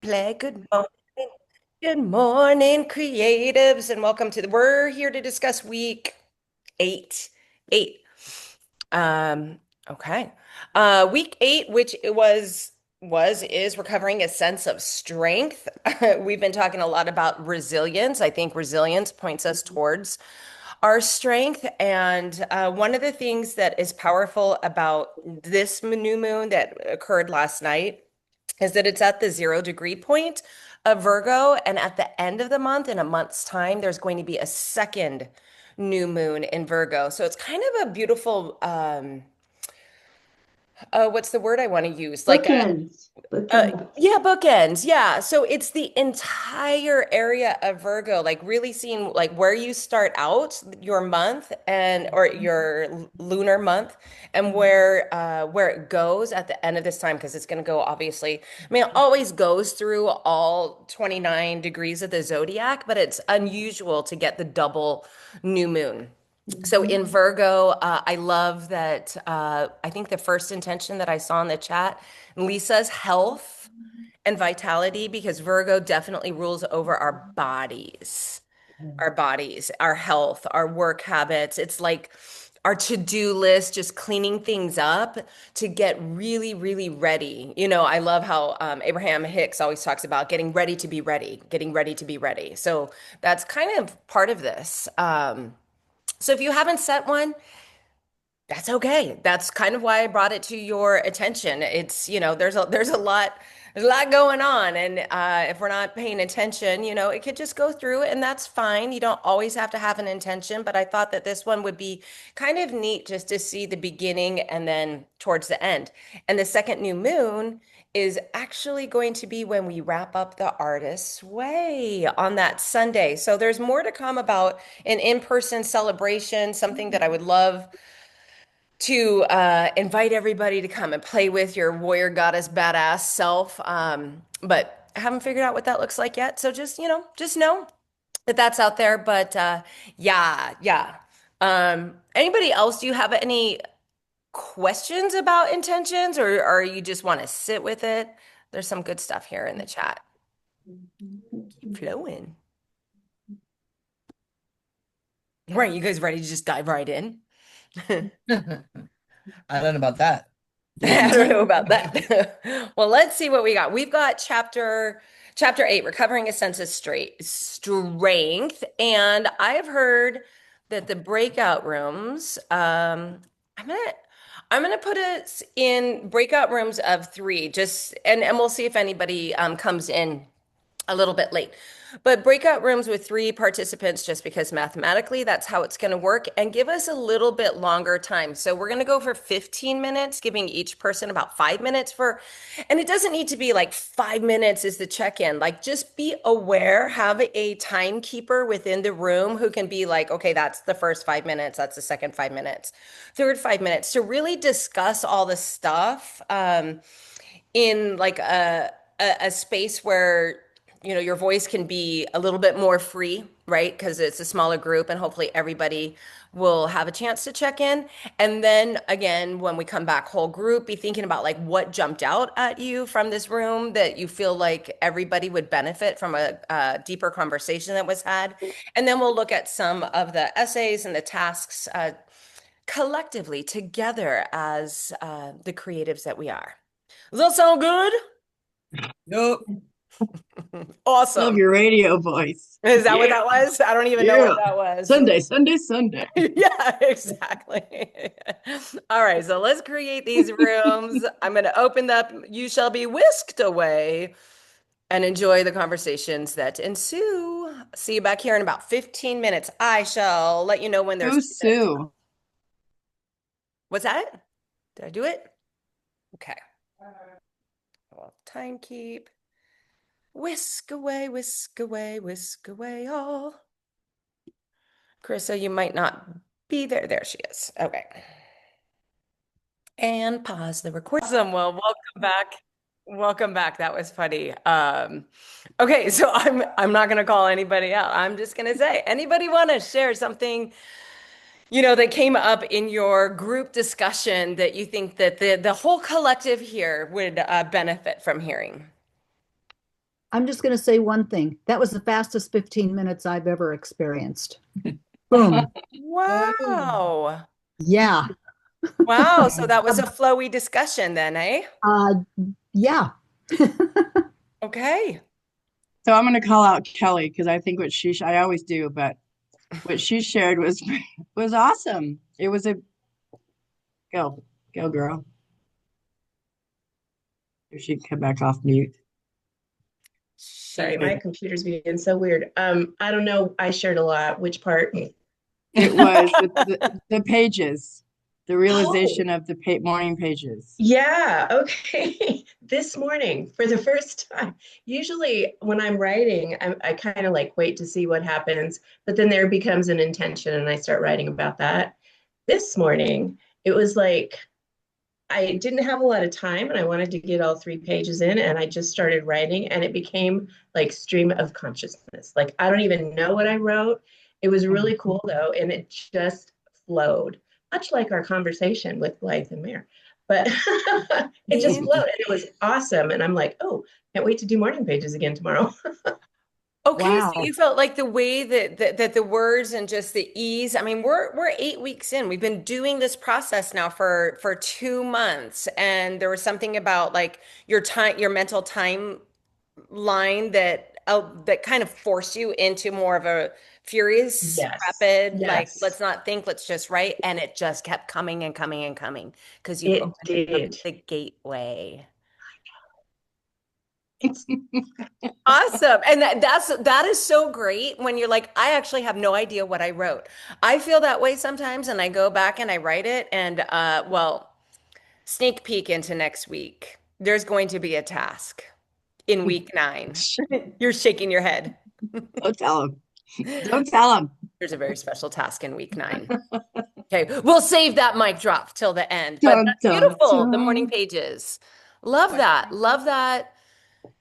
Play. Good morning. Good morning, creatives, and welcome to we're here to discuss week eight. Eight. Um, okay. Week eight, which it is recovering a sense of strength. We've been talking a lot about resilience. I think resilience points us towards our strength. And one of the things that is powerful about this new moon that occurred last night is that it's at the 0 degree point of Virgo. And at the end of the month, in a month's time, there's going to be a second new moon in Virgo. So it's kind of a beautiful, what's the word I want to use? Like Bookends. Bookends. yeah, bookends. Yeah. So it's the entire area of Virgo, like really seeing like where you start out your month and or your lunar month and where it goes at the end of this time because it's going to go obviously. I mean, it always goes through all 29 degrees of the zodiac, but it's unusual to get the double new moon. So in Virgo, I love that. I think the first intention that I saw in the chat, Lisa's health and vitality, because Virgo definitely rules over our bodies, our health, our work habits. It's like our to-do list, just cleaning things up to get really, really ready. You know, I love how Abraham Hicks always talks about getting ready to be ready, getting ready to be ready. So that's kind of part of this. So if you haven't set one, that's okay. That's kind of why I brought it to your attention. It's, there's a lot going on. And if we're not paying attention, it could just go through and that's fine. You don't always have to have an intention, but I thought that this one would be kind of neat just to see the beginning and then towards the end. And the second new moon is actually going to be when we wrap up the Artist's Way on that Sunday. So there's more to come about an in-person celebration, something that I would love to invite everybody to come and play with your warrior goddess badass self. But I haven't figured out what that looks like yet. So just know that that's out there. But yeah, yeah. Anybody else, do you have any questions about intentions or you just want to sit with it? There's some good stuff here in the chat. Keep flowing. Right, you guys ready to just dive right in? I don't know about that. I don't know about that. Well, let's see what we got. We've got chapter 8, recovering a sense of strength. And I've heard that the breakout rooms, I'm gonna I'm gonna put us in breakout rooms of three, just and we'll see if anybody comes in a little bit late. But breakout rooms with three participants, just because mathematically that's how it's going to work, and give us a little bit longer time. So we're going to go for 15 minutes, giving each person about 5 minutes and it doesn't need to be like 5 minutes is the check-in. Like just be aware, have a timekeeper within the room who can be like, okay, that's the first 5 minutes, that's the second 5 minutes, third 5 minutes to really discuss all the stuff in like a space where your voice can be a little bit more free, right? Because it's a smaller group and hopefully everybody will have a chance to check in. And then again, when we come back whole group, be thinking about like what jumped out at you from this room that you feel like everybody would benefit from a deeper conversation that was had. And then we'll look at some of the essays and the tasks collectively together as the creatives that we are. Does that sound good? Nope. Love Awesome. your radio voice. Is that what Yeah. that was? I don't even know what Yeah. that was. Sunday, Sunday, Sunday. Yeah, exactly. All right, so let's create these rooms. I'm going to open up. You shall be whisked away and enjoy the conversations that ensue. See you back here in about 15 minutes. I shall let you know when there's Who's 2 minutes. Sue? What's that? Did I do it? Okay. Well, time keep. Whisk away all. Carissa, you might not be there. There she is. Okay. And pause the recording. Awesome. Well, welcome back. Welcome back. That was funny. Okay, so I'm not gonna call anybody out. I'm just gonna say, anybody want to share something, that came up in your group discussion that you think that the whole collective here would benefit from hearing? I'm just going to say one thing. That was the fastest 15 minutes I've ever experienced. Boom. Wow. Yeah. Wow. So that was a flowy discussion then, eh? Uh, yeah. Okay. So I'm going to call out Kelly because I think I always do, but what she shared was awesome. It was a go girl. If she can come back off mute. Sorry, my computer's being so weird. I don't know. I shared a lot. Which part? It was the pages, the Oh, realization of the morning pages. yeah. Okay. This morning, for the first time. Usually, when I'm writing, I kind of like wait to see what happens, but then there becomes an intention, and I start writing about that. This morning, it was like I didn't have a lot of time and I wanted to get all 3 pages in and I just started writing and it became like stream of consciousness. Like I don't even know what I wrote. It was really cool though, and it just flowed, much like our conversation with Blythe and Mare. But it just flowed and it was awesome. And I'm like, oh, can't wait to do morning pages again tomorrow. Okay, so Wow. you felt like the way that the words and just the ease. I mean, we're 8 weeks in. We've been doing this process now for 2 months, and there was something about like your mental timeline that kind of forced you into more of a furious, Yes. rapid, like Yes, let's not think, let's just write, and it just kept coming and coming and coming because you've it opened up did. the gateway. Awesome. And that is so great when you're like, I actually have no idea what I wrote. I feel that way sometimes and I go back and I write it and well, sneak peek into next week. There's going to be a task in week 9. You're shaking your head. Don't tell him. Don't tell him. There's a very special task in week 9. Okay, we'll save that mic drop till the end. But Dun, that's dun, beautiful, the morning dun. pages. Love that. Love that.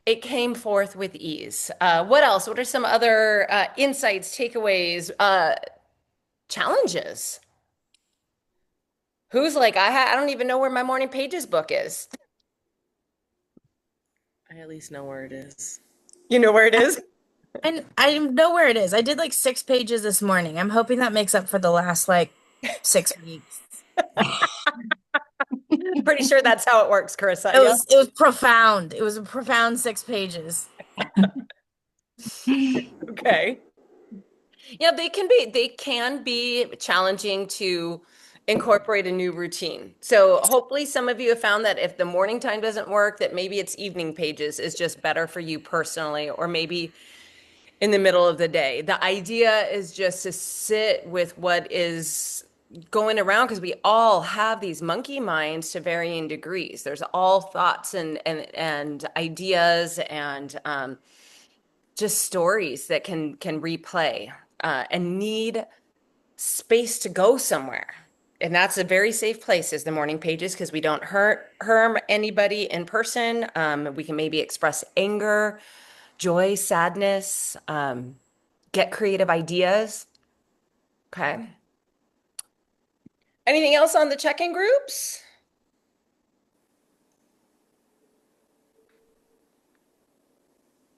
It came forth with ease. What else? What are some other insights, takeaways, challenges? Who's like, I don't even know where my morning pages book is. I at least know where it is. You know where it is? And I know where it is. I did like 6 pages this morning. I'm hoping that makes up for the last like 6 weeks. Pretty sure that's how it works, Carissa. It was profound. It was a profound 6 pages. Okay. Yeah, they can be challenging to incorporate a new routine. So hopefully some of you have found that if the morning time doesn't work, that maybe it's evening pages is just better for you personally, or maybe in the middle of the day. The idea is just to sit with what is going around because we all have these monkey minds to varying degrees. There's all thoughts and ideas and just stories that can replay and need space to go somewhere. And that's a very safe place is the morning pages because we don't harm anybody in person. We can maybe express anger, joy, sadness, get creative ideas. Okay. Anything else on the check-in groups?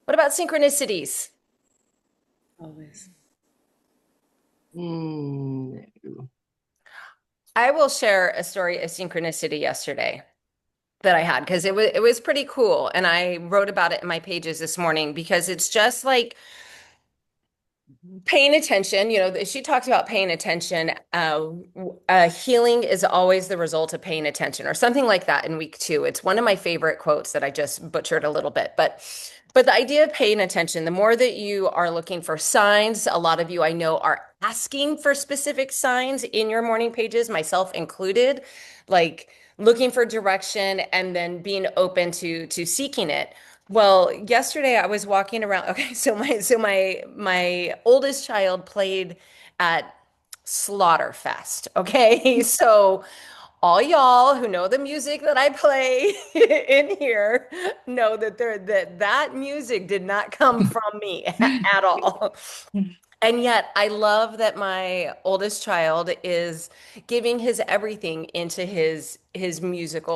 What about synchronicities? Always. Mm. I will share a story of synchronicity yesterday that I had because it was pretty cool. And I wrote about it in my pages this morning because it's just like paying attention. She talks about paying attention. Healing is always the result of paying attention, or something like that in week 2. It's one of my favorite quotes that I just butchered a little bit, but the idea of paying attention, the more that you are looking for signs, a lot of you I know are asking for specific signs in your morning pages, myself included, like looking for direction and then being open to seeking it. Well, yesterday I was walking around. Okay, so my oldest child played at Slaughterfest. Okay, so all y'all who know the music that I play in here know that that music did not come from me at all. And yet, I love that my oldest child is giving his everything into his music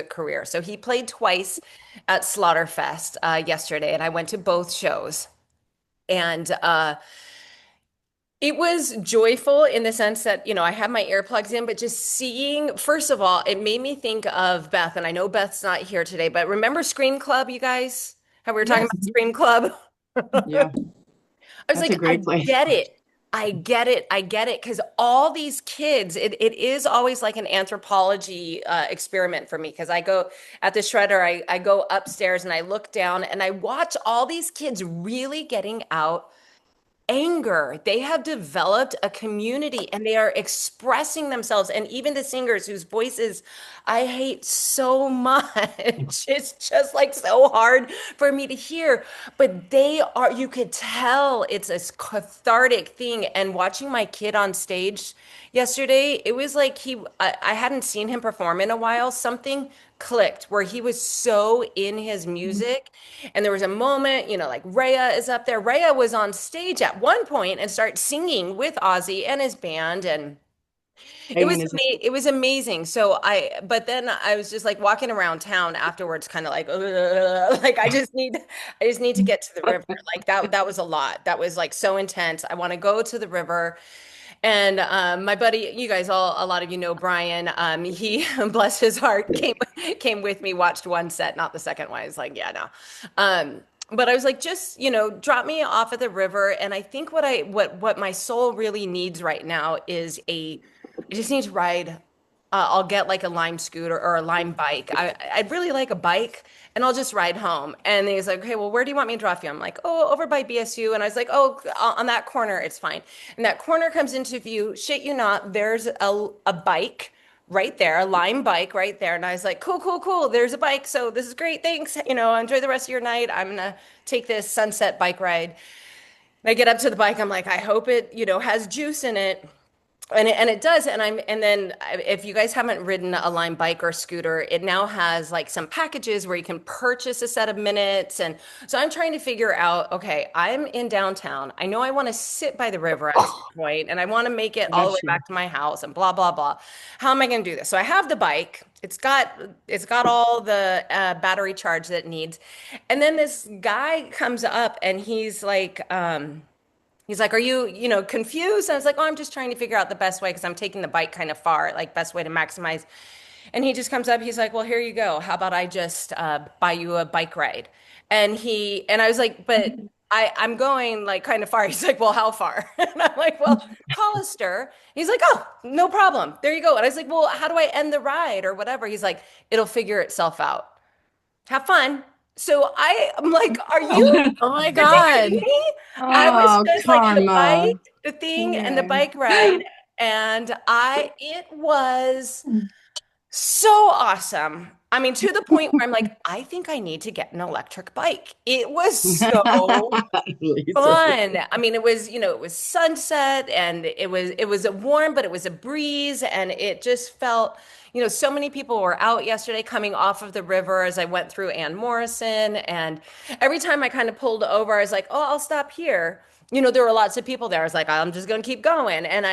career. So he played twice at Slaughterfest yesterday, and I went to both shows. And it was joyful in the sense that, I had my earplugs in, but just seeing, first of all, it made me think of Beth. And I know Beth's not here today, but remember Scream Club, you guys? How we were talking Yes. about Scream Club? Yeah, I was that's a like, I great place. get it. I get it. I get it. Because all these kids, it is always like an anthropology experiment for me. Because I go at the shredder, I go upstairs and I look down and I watch all these kids really getting out anger. They have developed a community and they are expressing themselves. And even the singers whose voices I hate so much, it's just like so hard for me to hear. But you could tell it's a cathartic thing. And watching my kid on stage yesterday, it was like I hadn't seen him perform in a while. Something clicked where he was so in his music. And there was a moment, like Rhea is up there. Rhea was on stage at one point and started singing with Ozzy and his band. And Megan is it was amazing. But then I was just like walking around town afterwards, kind of like, like I just need to get to the river. Like that was a lot. That was like so intense. I want to go to the river. And my buddy, you guys all, a lot of you know Brian. He, bless his heart, came with me, watched one set, not the second one. I was like, yeah, no. But I was like, just drop me off at the river. And I think what my soul really needs right now is I just need to ride. I'll get like a Lime scooter or a Lime bike. I'd really like a bike and I'll just ride home. And he's like, okay, well, where do you want me to drop you? I'm like, oh, over by BSU. And I was like, oh, on that corner, it's fine. And that corner comes into view. Shit you not, there's a bike right there, a Lime bike right there. And I was like, cool, cool, cool. There's a bike. So this is great. Thanks. Enjoy the rest of your night. I'm gonna take this sunset bike ride. And I get up to the bike. I'm like, I hope it, has juice in it. And it does. And then if you guys haven't ridden a Lime bike or scooter, it now has like some packages where you can purchase a set of minutes. And so I'm trying to figure out, okay, I'm in downtown. I know I want to sit by the river at some point and I want to make it all the way back to my house and blah, blah, blah. How am I going to do this? So I have the bike. It's got all the battery charge that it needs. And then this guy comes up and he's like, are you, confused? And I was like, oh, I'm just trying to figure out the best way because I'm taking the bike kind of far, like best way to maximize. And he just comes up, he's like, well, here you go. How about I just buy you a bike ride? And I was like, but I'm going like kind of far. He's like, well, how far? And I'm like, well, Hollister. He's like, oh, no problem. There you go. And I was like, well, how do I end the ride or whatever? He's like, it'll figure itself out. Have fun. So I'm like, are you Oh my kidding God. me? I was Oh, just like karma. the thing and the Yeah. bike ride. And it was so awesome. I mean, to the point where I'm like, I think I need to get an electric bike. It was so Lisa. fun. I mean, it was sunset and it was a warm, but it was a breeze and it just felt, so many people were out yesterday coming off of the river as I went through Ann Morrison. And every time I kind of pulled over, I was like, oh, I'll stop here. There were lots of people there. I was like, I'm just going to keep going. And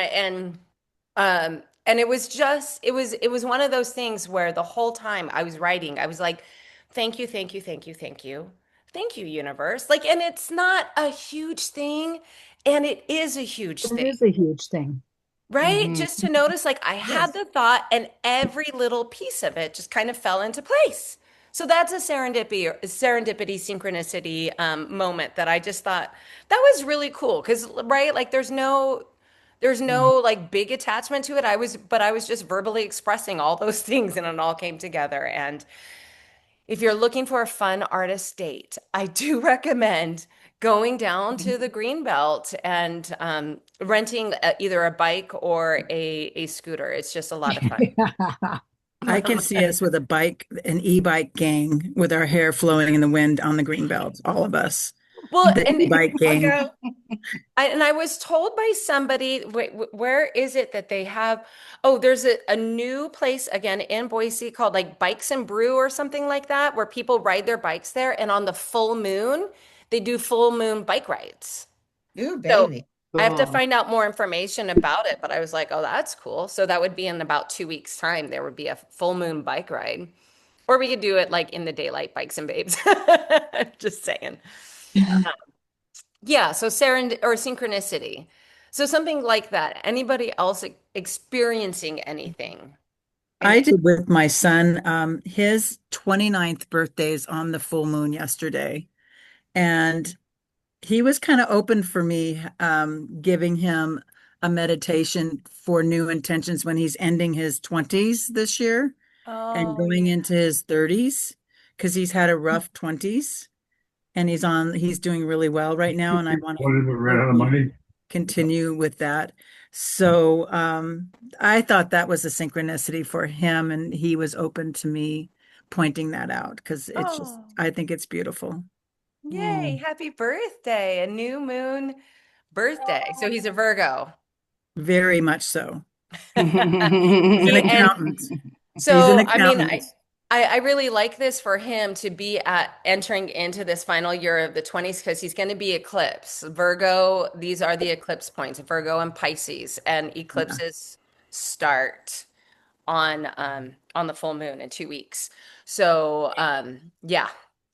it was one of those things where the whole time I was writing, I was like, thank you, thank you, thank you, thank you. Thank you, universe. Like, and it's not a huge thing, and it is a huge It thing, is a huge thing. right? Mhm. Just to notice, like, I had the thought, and every little piece of it just kind of fell into place. So that's a serendipity, synchronicity moment that I just thought that was really cool. Because, right, like, there's no like big attachment to it. But I was just verbally expressing all those things, and it all came together. And if you're looking for a fun artist date, I do recommend going down to the Greenbelt and renting either a bike or a scooter. It's just a lot of fun. I can see us with an e-bike gang with our hair flowing in the wind on the green belt, all of us. Well, The and e-bike gang. I was told by somebody, where is it that they have? Oh, there's a new place again in Boise called like Bikes and Brew or something like that, where people ride their bikes there, and on the full moon, they do full moon bike rides. Ooh, So baby. I have to Cool. find out more information about it, but I was like, oh, that's cool. So that would be in about 2 weeks' time. There would be a full moon bike ride. Or we could do it like in the daylight, bikes and babes. Just saying. Yeah, so serend or synchronicity. So something like that. Anybody else experiencing anything? I Any did with my son. His 29th birthday is on the full moon yesterday. And he was kind of open for me, giving him a meditation for new intentions when he's ending his 20s this year and Oh, going yeah. into his 30s because he's had a rough 20s and he's doing really well right now. And I want What is it, ran out of to money? continue with that. So I thought that was a synchronicity for him, and he was open to me pointing that out because Oh, I think it's beautiful. yay. Happy birthday. A new moon birthday. So he's a Virgo. Very much so. He's an He and accountant. He's an so I mean accountant. I really like this for him to be at entering into this final year of the 20s because he's going to be eclipse. Virgo, these are the eclipse points, Virgo and Pisces, and Yeah. eclipses start on the full moon in 2 weeks. So yeah.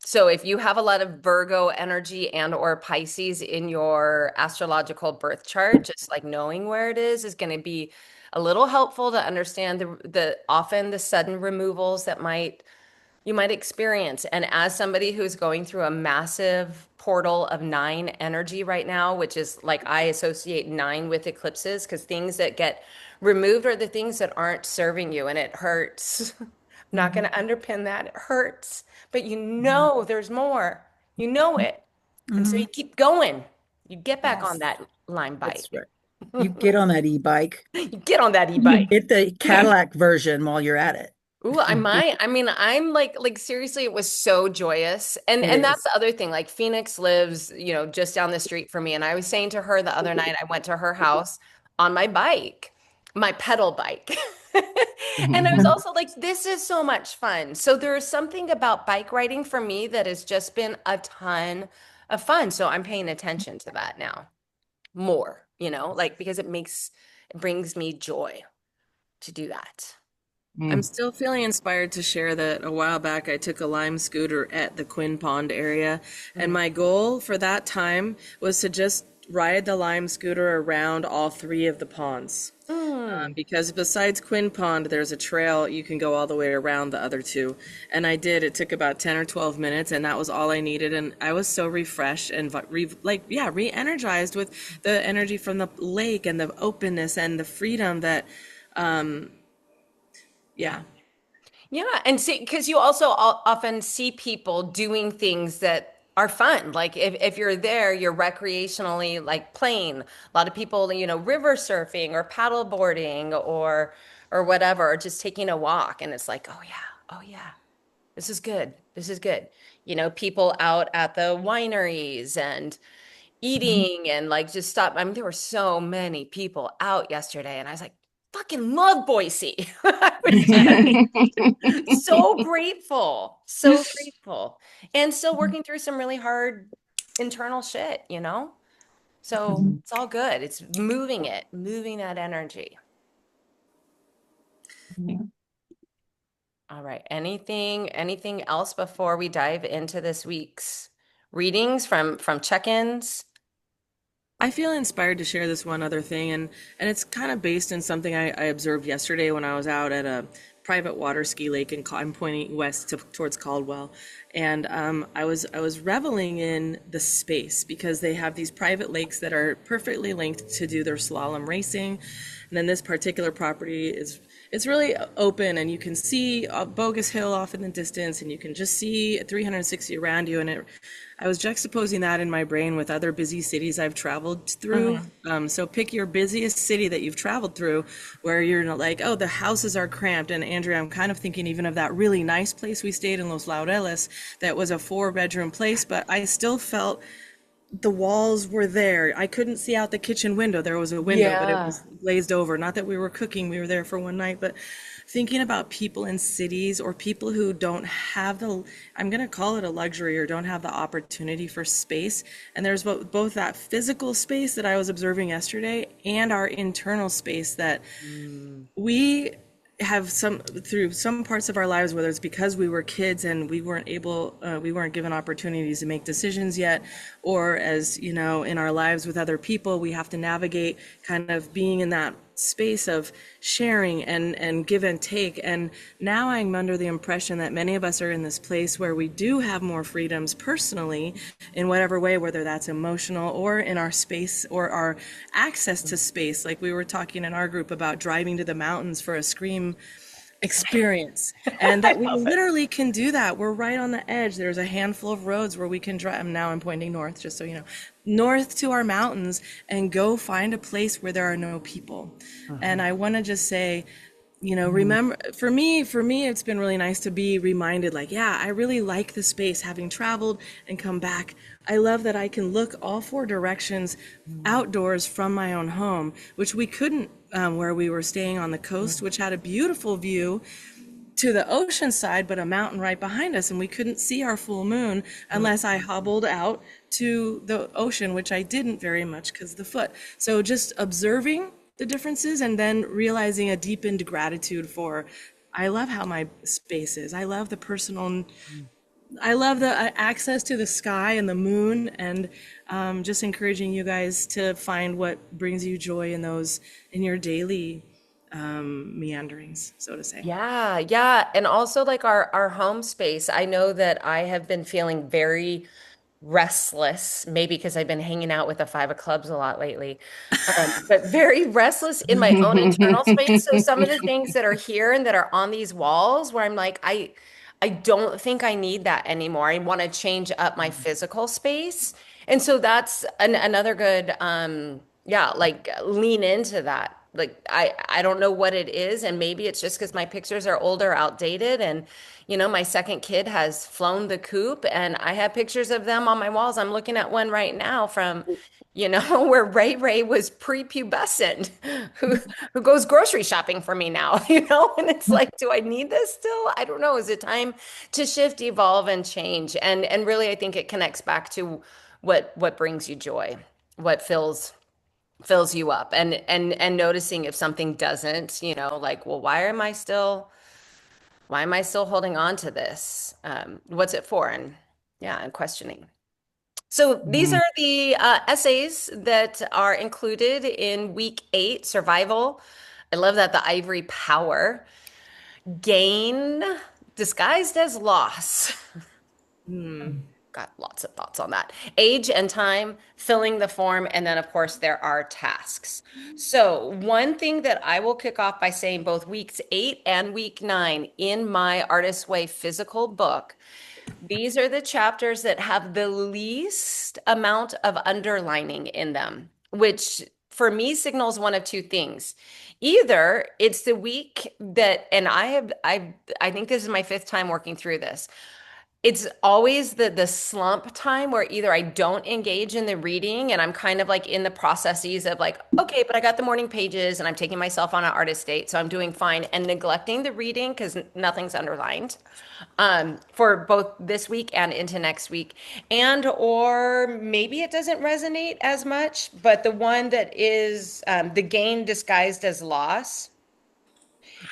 So if you have a lot of Virgo energy and or Pisces in your astrological birth chart, just like knowing where it is going to be a little helpful to understand the often the sudden removals that you might experience. And as somebody who's going through a massive portal of 9 energy right now, which is like I associate 9 with eclipses because things that get removed are the things that aren't serving you and it hurts. I'm not going to underpin that. It hurts, but you know there's more. You know it. And so Mhm. you keep going. You get back on Yes, that Lime that's bike. right. You get on that e-bike. You get on that e-bike. Get the Cadillac version while you're at it. Ooh, I might. I mean, I'm like seriously, it was so joyous. It And that's is. the other thing. Like Phoenix lives, just down the street from me. And I was saying to her the other night, I went to her house on my bike, my pedal bike. And I was also like, this is so much fun. So there is something about bike riding for me that has just been a ton of fun. So I'm paying attention to that now more, like because it brings me joy to do that. I'm still feeling inspired to share that a while back I took a Lime scooter at the Quinn Pond area, and my goal for that time was to just ride the Lime scooter around all 3 of the ponds. Because besides Quinn Pond, there's a trail you can go all the way around the other 2. And I did. It took about 10 or 12 minutes, and that was all I needed. And I was so refreshed and re-energized with the energy from the lake and the openness and the freedom that, yeah. Yeah, and see, because you also often see people doing things that are fun. Like if you're there, you're recreationally like playing. A lot of people, river surfing or paddle boarding or whatever, or just taking a walk. And it's like, oh yeah, this is good. This is good. People out at the wineries and eating and like just stop. I mean, there were so many people out yesterday, and I was like, fucking love Boise. I was just so grateful, so grateful, and still working through some really hard internal shit. So it's all good. It's moving that energy. All right. Anything else before we dive into this week's readings from check-ins? I feel inspired to share this one other thing, and it's kind of based in something I observed yesterday when I was out at a private water ski lake, and I'm pointing west towards Caldwell, and I was reveling in the space because they have these private lakes that are perfectly linked to do their slalom racing, and then this particular property it's really open, and you can see Bogus Hill off in the distance, and you can just see 360 around you. And I was juxtaposing that in my brain with other busy cities I've traveled through. So pick your busiest city that you've traveled through, where you're not like, oh, the houses are cramped. And Andrea, I'm kind of thinking even of that really nice place we stayed in Los Laureles that was a 4-bedroom place, but I still felt the walls were there. I couldn't see out the kitchen window. There was a window, but it Yeah. was glazed over. Not that we were cooking, we were there for one night, but thinking about people in cities or people who don't have I'm going to call it a luxury, or don't have the opportunity for space. And there's both that physical space that I was observing yesterday and our internal space that we have through some parts of our lives, whether it's because we were kids and we weren't given opportunities to make decisions yet, or as you know, in our lives with other people, we have to navigate kind of being in that space of sharing and give and take. And now I'm under the impression that many of us are in this place where we do have more freedoms personally in whatever way, whether that's emotional or in our space or our access to space. Like we were talking in our group about driving to the mountains for a Scream experience, and that we literally can do that. We're right on the edge. There's a handful of roads where we can drive. Now I'm pointing north, just so you know, north to our mountains and go find a place where there are no people. And I want to just say, you know, remember, for me, it's been really nice to be reminded, like, yeah, I really like the space, having traveled and come back. I love that I can look all four directions outdoors from my own home, which we couldn't where we were staying on the coast, which had a beautiful view to the ocean side, but a mountain right behind us. And we couldn't see our full moon unless I hobbled out to the ocean, which I didn't very much because of the foot. So just observing the differences and then realizing a deepened gratitude for, I love how my space is. I love the personal, I love the access to the sky and the moon, and just encouraging you guys to find what brings you joy in those, in your daily meanderings, so to say. Yeah, yeah. And also like our home space. I know that I have been feeling very restless, maybe because I've been hanging out with the Five of Clubs a lot lately, but very restless in my own internal space. So some of the things that are here and that are on these walls where I'm like, I don't think I need that anymore. I want to change up my physical space. And so that's another good, yeah, like lean into that. Like I don't know what it is, and maybe it's just because my pictures are older, outdated, and you know, my second kid has flown the coop, and I have pictures of them on my walls. I'm looking at one right now from, you know, where Ray was prepubescent, who goes grocery shopping for me now, you know, and it's like, do I need this still? I don't know. Is it time to shift, evolve, and change? And really, I think it connects back to what brings you joy, what fills you up, and noticing if something doesn't, you know, like, well, why am I still holding on to this? What's it for? And yeah, and questioning. So these are the essays that are included in week 8, survival. I love that, the ivory power, gain disguised as loss. Got lots of thoughts on that. Age and time, filling the form, and then of course there are tasks. So one thing that I will kick off by saying, both weeks 8 and week 9 in my Artist's Way physical book, these are the chapters that have the least amount of underlining in them, which for me signals one of two things. Either it's the week that, and I think this is my 5th time working through this. It's always the slump time where either I don't engage in the reading and I'm kind of like in the processes of like, okay, but I got the morning pages and I'm taking myself on an artist date, so I'm doing fine, and neglecting the reading because nothing's underlined for both this week and into next week. And or maybe it doesn't resonate as much, but the one that is the gain disguised as loss,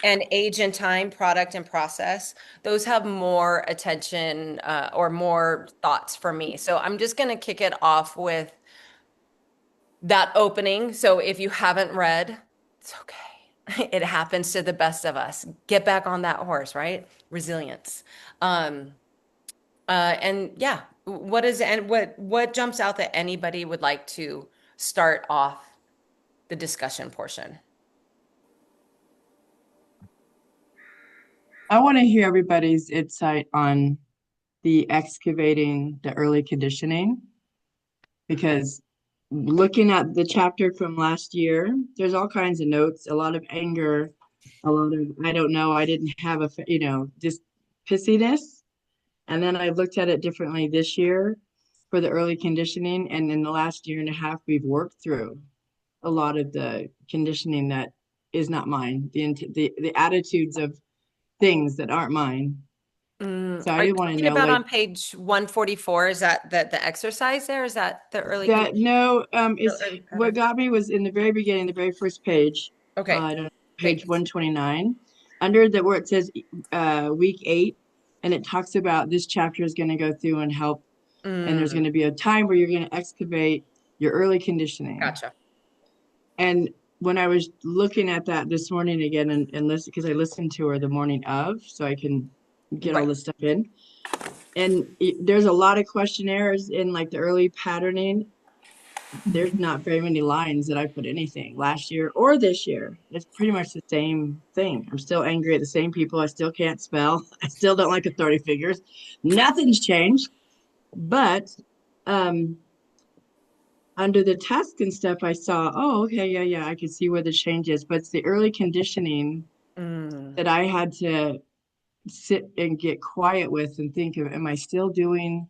and age and time, product and process, those have more attention or more thoughts for me. So I'm just going to kick it off with that opening. So if you haven't read, it's okay. It happens to the best of us. Get back on that horse, right? Resilience. And yeah, what jumps out that anybody would like to start off the discussion portion? I want to hear everybody's insight on the excavating the early conditioning, because looking at the chapter from last year, there's all kinds of notes, a lot of anger, a lot of, I don't know, I didn't have just pissiness. And then I looked at it differently this year for the early conditioning. And in the last year and a half, we've worked through a lot of the conditioning that is not mine. The attitudes of things that aren't mine. So I Are you didn't want to talking know about like on page 144? Is that the exercise there? Is that the early that. No, the it's early what pattern? got me was in the very beginning, the very first page. Okay. I don't know, page Great. 129, under the where it says week 8, and it talks about this chapter is going to go through and help, and there's going to be a time where you're going to excavate your early conditioning. Gotcha. And when I was looking at that this morning again and listen, because I listened to her the morning of, so I can get all Right. this stuff in. And there's a lot of questionnaires in like the early patterning. There's not very many lines that I put anything last year or this year. It's pretty much the same thing. I'm still angry at the same people. I still can't spell. I still don't like authority figures. Nothing's changed. But under the task and stuff, I saw, oh, okay, yeah, I could see where the change is. But it's the early conditioning that I had to sit and get quiet with and think of, am I still doing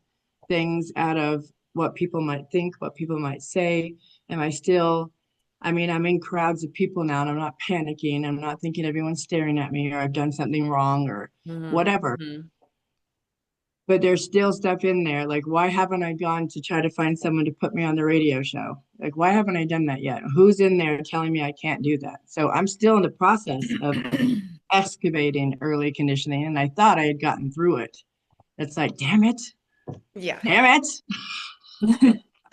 things out of what people might think, what people might say? Am I still, I mean, I'm in crowds of people now and I'm not panicking. I'm not thinking everyone's staring at me or I've done something wrong or whatever. But there's still stuff in there. Like, why haven't I gone to try to find someone to put me on the radio show? Like, why haven't I done that yet? Who's in there telling me I can't do that? So I'm still in the process of excavating early conditioning, and I thought I had gotten through it. It's like, damn it, Yeah. damn it.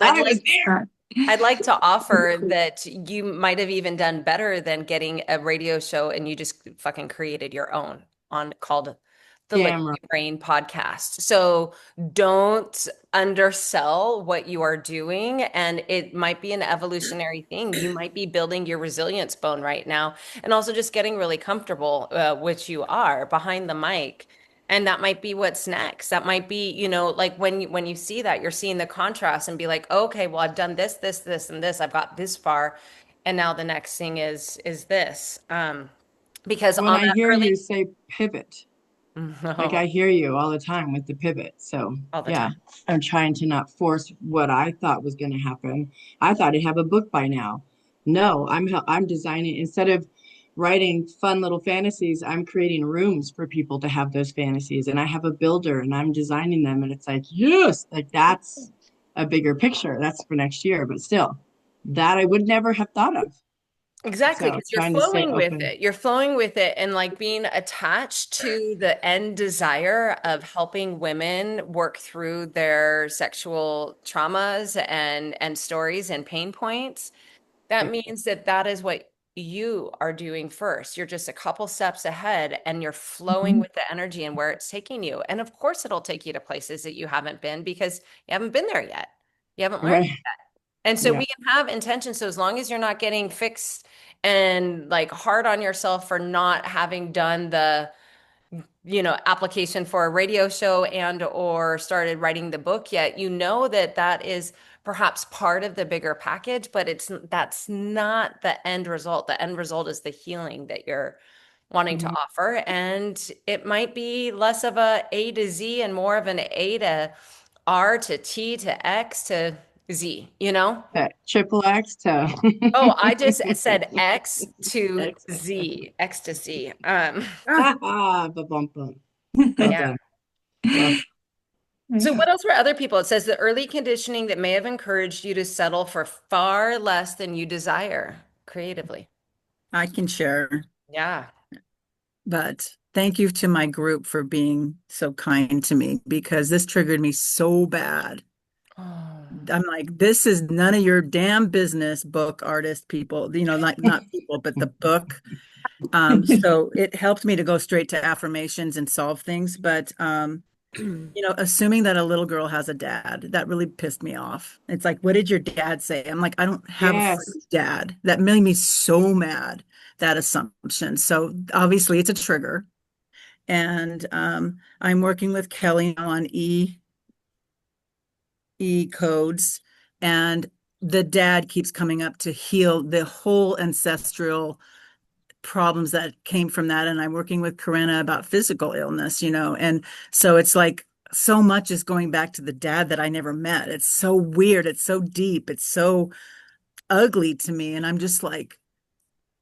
I'd I was like there. I'd like to offer that you might have even done better than getting a radio show and you just fucking created your own on called the Damn Liquid right. Brain Podcast. So don't undersell what you are doing, and it might be an evolutionary thing. You might be building your resilience bone right now, and also just getting really comfortable, which you are behind the mic. And that might be what's next. That might be, like when you see that, you're seeing the contrast and be like, okay, well, I've done this, and this. I've got this far, and now the next thing is this. Because When on I that hear early, you say pivot, like I hear you all the time with the pivot. So all the yeah, time. I'm trying to not force what I thought was going to happen. I thought I'd have a book by now. No, I'm designing instead of writing fun little fantasies, I'm creating rooms for people to have those fantasies. And I have a builder and I'm designing them. And it's like, yes, like that's a bigger picture. That's for next year, but still, that I would never have thought of. Exactly, So I'm because you're trying to stay flowing with open. it. You're flowing with it and like being attached to the end desire of helping women work through their sexual traumas and stories and pain points. That means that that is what you are doing first. You're just a couple steps ahead and you're flowing with the energy and where it's taking you. And of course, it'll take you to places that you haven't been because you haven't been there yet. You haven't learned. Right. And so Yeah. we can have intention. So as long as you're not getting fixed and like hard on yourself for not having done the, application for a radio show and or started writing the book yet, that that is perhaps part of the bigger package, but that's not the end result. The end result is the healing that you're wanting to Mhm. offer. And it might be less of A to Z and more of an A to R to T to X to Z, you know? That triple X to Oh, I just said X to X. Z, ecstasy. Ba-bum-bum. Well Yeah. done. Well, So what else were other people? It says the early conditioning that may have encouraged you to settle for far less than you desire creatively. I can share, Yeah. but thank you to my group for being so kind to me because this triggered me so bad. Oh. I'm like, this is none of your damn business, book artist people, not people, but the book. So it helped me to go straight to affirmations and solve things. But assuming that a little girl has a dad, that really pissed me off. It's like, what did your dad say? I'm like, I don't have a yes. freaking dad. That made me so mad, that assumption. So obviously it's a trigger. And I'm working with Kelly now on E codes, and the dad keeps coming up to heal the whole ancestral problems that came from that. And I'm working with Corinna about physical illness, and so it's like so much is going back to the dad that I never met. It's so weird. It's so deep. It's so ugly to me. And I'm just like,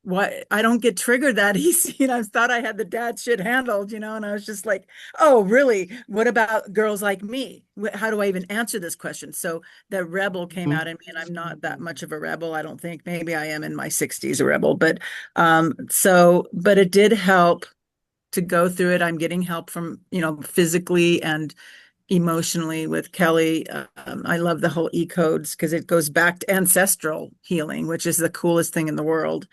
why I don't get triggered that easy. And I thought I had the dad shit handled, and I was just like, oh, really? What about girls like me? How do I even answer this question? So the rebel came out in me, and I'm not that much of a rebel, I don't think. Maybe I am in my 60s a rebel, but but it did help to go through it. I'm getting help from, physically and emotionally with Kelly. I love the whole E-codes because it goes back to ancestral healing, which is the coolest thing in the world.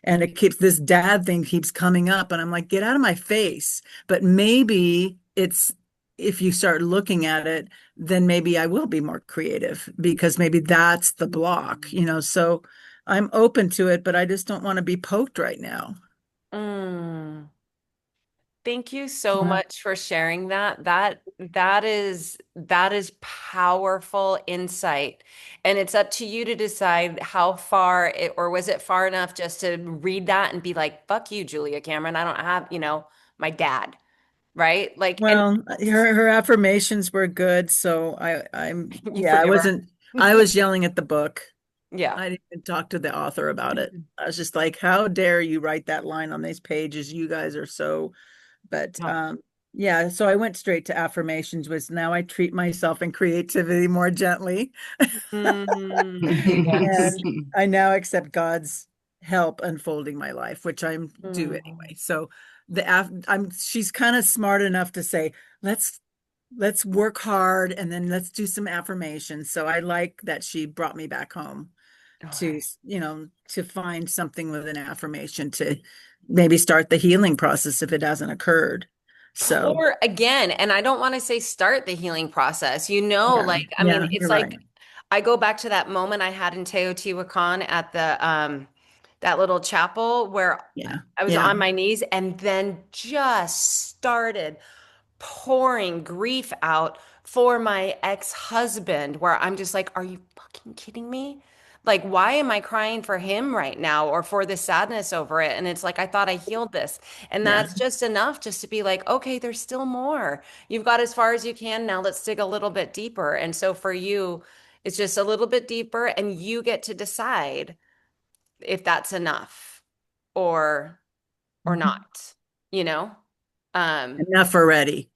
And it keeps this dad thing keeps coming up, and I'm like, get out of my face. But maybe it's if you start looking at it, then maybe I will be more creative because maybe that's the block. So I'm open to it, but I just don't want to be poked right now. Mm. Thank you so Yeah. much for sharing that. That is powerful insight. And it's up to you to decide how far it, or was it far enough just to read that and be like, fuck you, Julia Cameron. I don't have, my dad, right? Like, and Well, her affirmations were good, so you I forgive her. wasn't I was yelling at the book. Yeah. I didn't even talk to the author about it. I was just like, how dare you write that line on these pages? You guys are so, but Oh. yeah, so I went straight to affirmations, was now I treat myself and creativity more gently. Yes. And I now accept God's help unfolding my life, which I'm do Mm. anyway. So she's kind of smart enough to say, let's work hard and then let's do some affirmations. So I like that she brought me back home to, Okay. to find something with an affirmation to maybe start the healing process if it hasn't occurred. So Or again, and I don't want to say start the healing process, yeah, like, I mean, yeah, it's you're right. like I go back to that moment I had in Teotihuacan at the that little chapel where Yeah, I was yeah, on my knees and then just started pouring grief out for my ex-husband, where I'm just like, are you fucking kidding me? Like, why am I crying for him right now or for the sadness over it? And it's like, I thought I healed this. And yeah. that's just enough just to be like, okay, there's still more. You've got as far as you can. Now let's dig a little bit deeper. And so for you, it's just a little bit deeper, and you get to decide if that's enough or not, you know? Um, Enough already.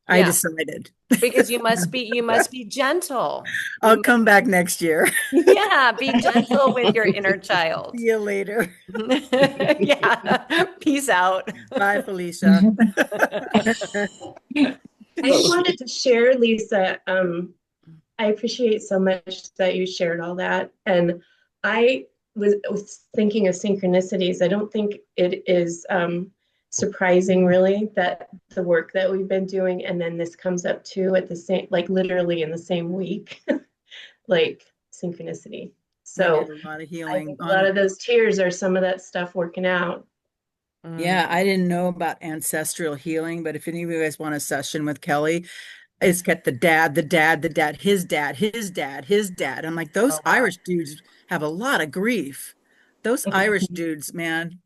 I yeah. decided. Because you must be gentle. I'll You come back next year. yeah, be gentle with your inner See child. you later. Yeah. Peace out. Bye, Felicia. I just wanted to share, Lisa. I appreciate so much that you shared all that. And I was thinking of synchronicities. I don't think it is surprising, really, that the work that we've been doing, and then this comes up too at the same, like literally in the same week, like synchronicity. We So did a lot of I healing think a lot of those tears are some of that stuff working out. yeah, Mm. I didn't know about ancestral healing, but if any of you guys want a session with Kelly, it's got the dad, the dad, the dad, his dad, his dad, his dad. I'm like, those Oh, wow. Irish dudes have a lot of grief. Those Irish dudes, man,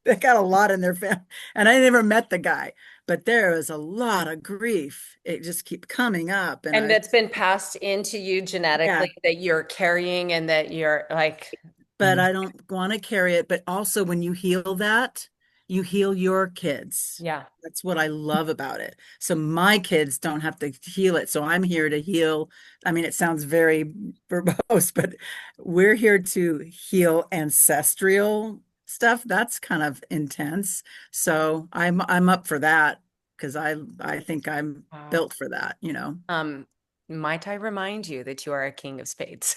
they got a lot in their family. And I never met the guy, but there is a lot of grief. It just keep coming up. And And that's been passed into you yeah, genetically, that you're carrying, and that you're like, but I don't want to carry it. But also, when you heal that, you heal your kids. yeah. That's what I love about it. So my kids don't have to heal it. So I'm here to heal. I mean, it sounds very verbose, but we're here to heal ancestral stuff. That's kind of intense. So I'm up for that because I think I'm Wow. built for that. Um, might I remind you that you are a king of spades?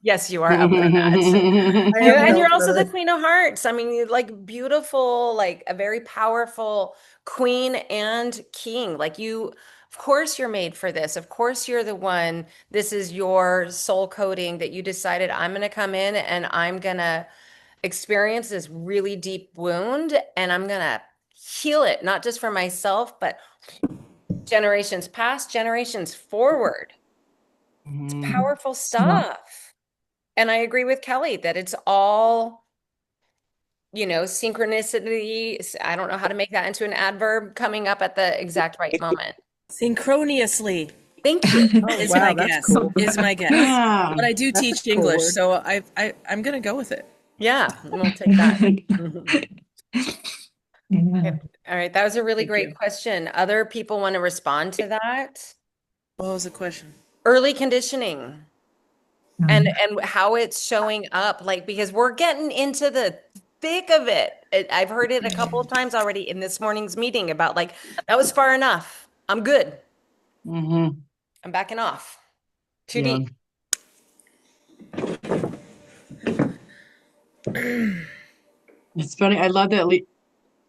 Yes, you are up for that. I am And you're built also for the it. queen of hearts. I mean, you're like beautiful, like a very powerful queen and king. Like you, of course, you're made for this. Of course, you're the one. This is your soul coding that you decided I'm going to come in and I'm going to experience this really deep wound and I'm going to heal it, not just for myself, but generations past, generations forward. It's powerful stuff. And I agree with Kelly that it's all, synchronicity. I don't know how to make that into an adverb, coming up at the exact right moment. Synchronously Thank you. Oh, is wow, my that's guess. cool. Is my guess. Yeah. But I do That's a teach cool English, word. so I'm gonna go with it. Yeah, we'll take that. Yeah. All right, that was a really Thank great you. question. Other people want to respond to that? What was the question? Early conditioning and how it's showing up, like because we're getting into the thick of it. I've heard it a couple of times already in this morning's meeting about like that was far enough. I'm good. Mm-hmm. I'm backing off. Too Yeah. deep. It's funny. I love that,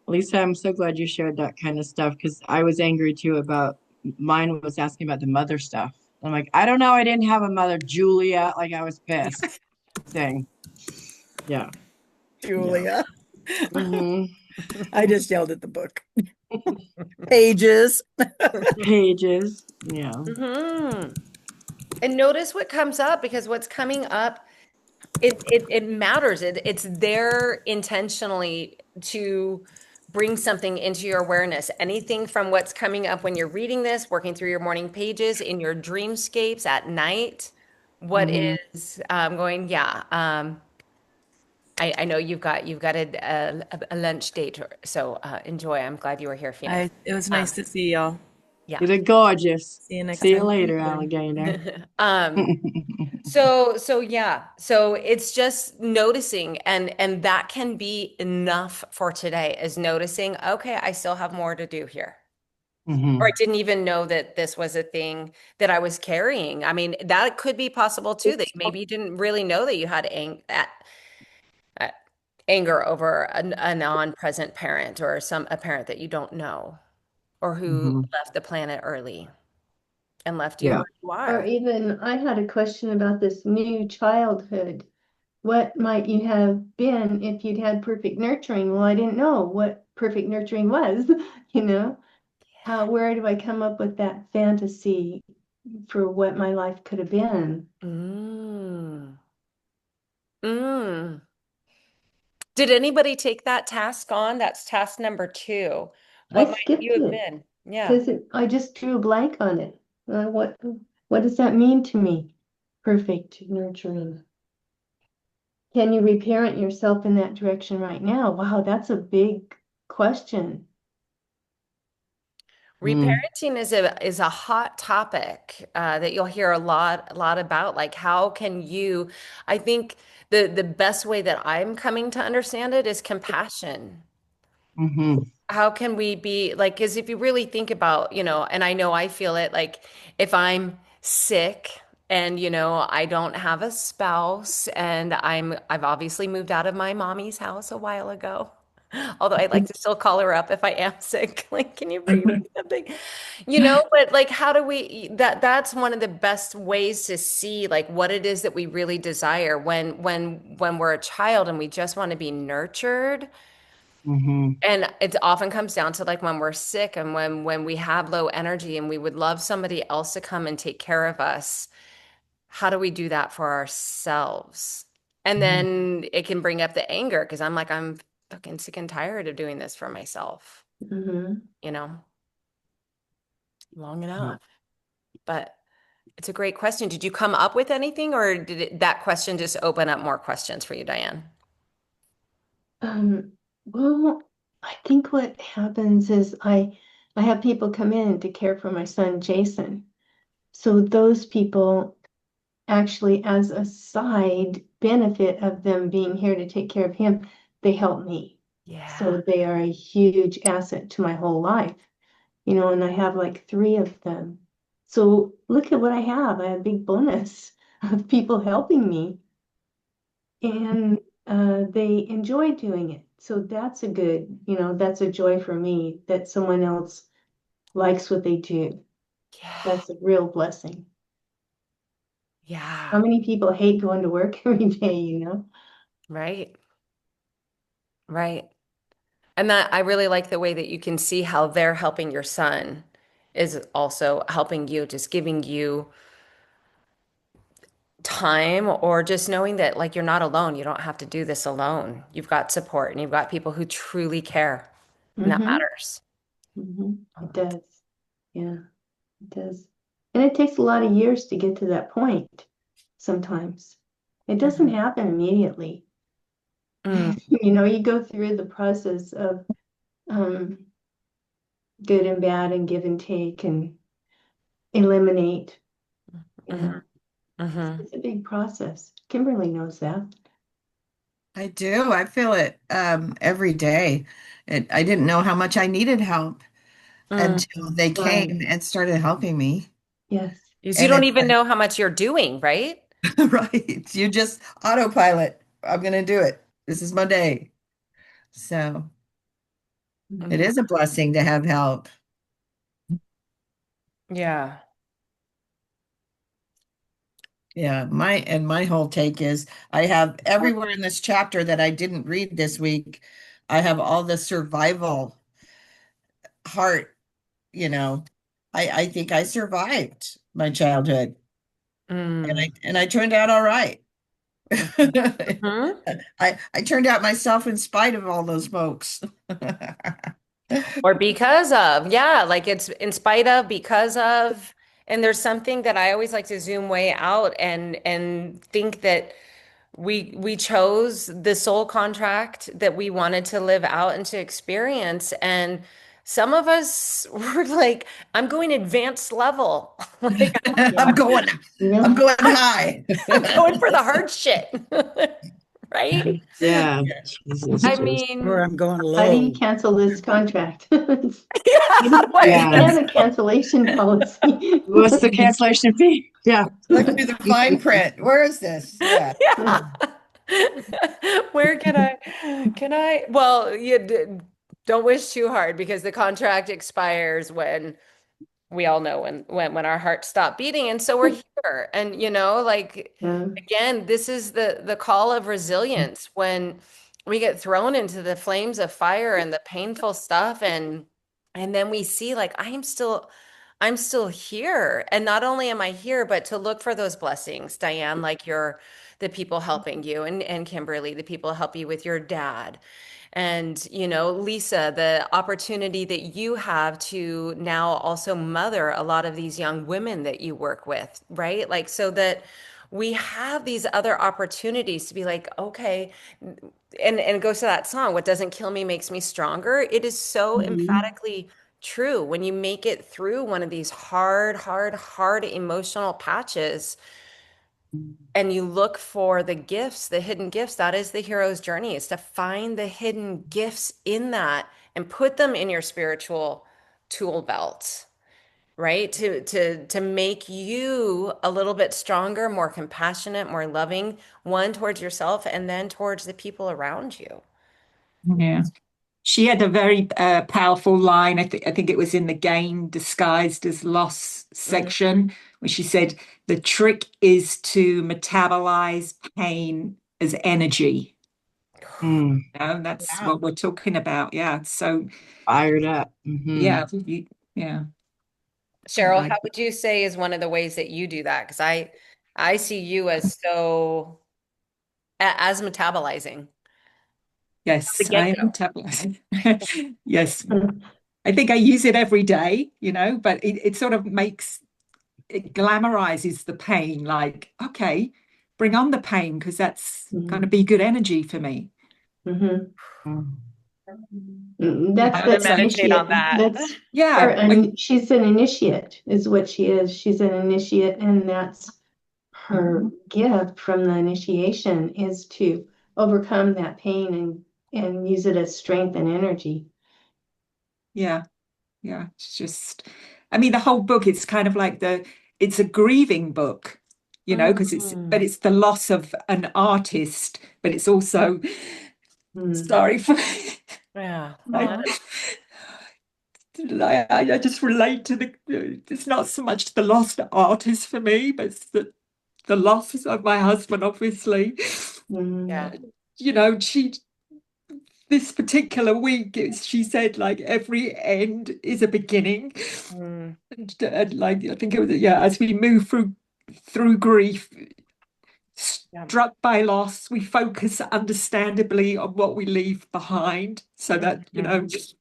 Lisa. I'm so glad you shared that kind of stuff because I was angry too about mine was asking about the mother stuff. I'm like, I don't know. I didn't have a mother, Julia. Like I was pissed. Thing. Yeah. Yeah. Julia. hmm I just yelled at the book. Pages. Pages. Yeah. Hmm. And notice what comes up because what's coming up, it matters. It's there intentionally to bring something into your awareness. Anything from what's coming up when you're reading this, working through your morning pages, in your dreamscapes at night, what hmm is going, yeah. I know you've got a lunch date, so enjoy. I'm glad you were here, Phoenix. It was Um, nice to see y'all. yeah. You look gorgeous. See you next See you time. later, alligator. Um, so yeah, so it's just noticing and that can be enough for today is noticing, okay, I still have more to do here. Or I hmm didn't even know that this was a thing that I was carrying. I mean, that could be possible too, that maybe you didn't really know that you had uh, anger over a non-present parent or a parent that you don't know or who hmm left the planet early and left you Yeah. where you Or are. even, I had a question about this new childhood. What might you have been if you'd had perfect nurturing? Well, I didn't know what perfect nurturing was, you know? Where do I come up with that fantasy for what my life could have been? Mm. Mm. Did anybody take that task on? That's task number 2. I What might you skipped have it been? Yeah. because I just drew a blank on it. What does that mean to me? Perfect nurturing. Can you reparent yourself in that direction right now? Wow, that's a big question. Mm. Reparenting is a hot topic that you'll hear a lot about. Like, how can you? I think the best way that I'm coming to understand it is compassion. hmm How can we be like, because if you really think about, and I know I feel it, like if I'm sick and, I don't have a spouse and I've obviously moved out of my mommy's house a while ago. Although I'd like to still call her up if I am sick. Like, can you bring me something? But like how do we that's one of the best ways to see like what it is that we really desire when we're a child and we just want to be nurtured. hmm And it often comes down to like when we're sick and when we have low energy and we would love somebody else to come and take care of us. How do we do that for ourselves? And then it can bring up the anger because I'm fucking sick and tired of doing this for myself, Mhm. you know, long Yeah. enough. But it's a great question. Did you come up with anything or that question just open up more questions for you, Diane? Well, I think what happens is I have people come in to care for my son Jason. So those people actually, as a side benefit of them being here to take care of him, they help me. Yeah. So they are a huge asset to my whole life, and I have like 3 of them. So look at what I have. I have a big bonus of people helping me. And they enjoy doing it. So that's that's a joy for me that someone else likes what they do. Yeah. That's a real blessing. Yeah. How many people hate going to work every day? Right. Right. And that I really like the way that you can see how they're helping your son is also helping you, just giving you time or just knowing that like you're not alone. You don't have to do this alone. You've got support and you've got people who truly care. And that Mm-hmm. matters. Mm-hmm. It does. Yeah, it does. And it takes a lot of years to get to that point sometimes. It doesn't Mhm. happen immediately. Mm, You know, you go through the process of um, good and bad and give and take and eliminate. mhm, Yeah, mhm. it's a big process. Kimberly knows that. I do. I feel it every day. I didn't know how much I needed help Mm. until they Right. came and started helping me. Yes. Because you And don't it's even know how much you're doing, right? right. You just autopilot. I'm going to do it. This is my day. So it Mhm. is a blessing to have help. Yeah. Yeah, my whole take is I have everywhere in this chapter that I didn't read this week, I have all the survival heart, you know. I think I survived my childhood Mm. and I turned out all right. Mhm. I turned out myself in spite of all those folks. Or because of, yeah, like it's in spite of, because of, and there's something that I always like to zoom way out and think that we chose the soul contract that we wanted to live out and to experience. And some of us were like, I'm going advanced level. Like I'm Yeah. going I'm Yeah. going high. I'm going for the hard shit. Right? Yeah. Yeah. Jesus, I just Or mean, I'm going How do you low. cancel this contract? yeah, We like yeah. have that's a cancellation policy. What's the cancellation fee? Yeah. Look through the fine print. Where is this? Yeah. yeah. Where well, don't wish too hard because the contract expires when we all know when our hearts stop beating. And so we're here. And like Yeah. again, this is the call of resilience when we get thrown into the flames of fire and the painful stuff and then we see like I'm still here. And not only am I here, but to look for those blessings, Diane, like you're the people helping you and Kimberly, the people help you with your dad. And, Lisa, the opportunity that you have to now also mother a lot of these young women that you work with, right? Like, so that we have these other opportunities to be like, okay, and it goes to that song, what doesn't kill me makes me stronger. It is so Mhm. emphatically true when you make it through one of these hard, hard, hard emotional patches and you look for the gifts, the hidden gifts. That is the hero's journey, is to find the hidden gifts in that and put them in your spiritual tool belt, right? To make you a little bit stronger, more compassionate, more loving, one towards yourself and then towards the people around you. Yeah. She had a very powerful line. I think it was in the Gain Disguised as Loss Mhm. section, where she said, the trick is to metabolize pain as energy. Mm, And that's Yeah. what we're talking about. Yeah. So, fired up. Hmm. yeah, yeah, I Cheryl, like how would you say is one of the ways that you do that? Because I see you as so as metabolizing the yes, I am get-go. metabolizing. Yes. I think I use it every day, but it sort of it glamorizes the pain, like, okay, bring on the pain because that's going to Mhm. be good energy for me. Mhm. Mm. You That's know, I'm gonna the it's like, meditate on initiate. that. That's her, yeah, and she's an initiate, is what she is. She's an initiate, and that's her gift from the initiation is to overcome that pain and use it as strength and energy. yeah, yeah. It's just, I mean, the whole book, it's kind of like it's a grieving book, because but Mm. it's the loss of an artist, but it's also, Mm. sorry for, Yeah. I, Well, I just relate to it's not so much the lost artist for me, but it's the loss of my husband, obviously. yeah. Mm. She this particular week, she said like every end is a beginning, Mm. and like I think it was as we move through grief, Yeah. struck by loss, we focus understandably on what we leave behind, so that Mhm.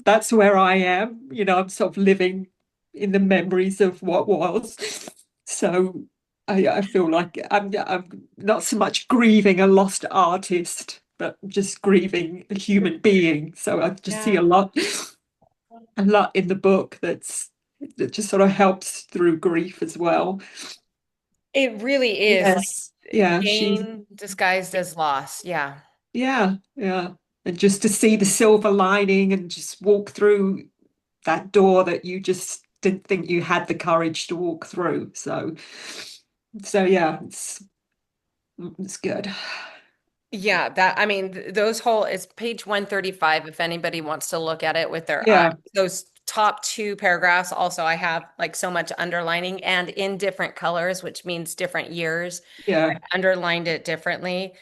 that's where I am. I'm sort of living in the memories of what was. So I feel like I'm not so much grieving a lost artist, but just grieving a human being. So I just see a lot in the book that just sort of helps through grief as well. It really is like Yes. Yeah, gain disguised as loss. Yeah. yeah, yeah. And just to see the silver lining and just walk through that door that you just didn't think you had the courage to walk through. So yeah, it's good. Yeah, that I mean those whole it's page 135 if anybody wants to look at it with their Yeah. eyes. Those top two paragraphs also I have like so much underlining and in different colors, which means different years. Yeah. I underlined it differently.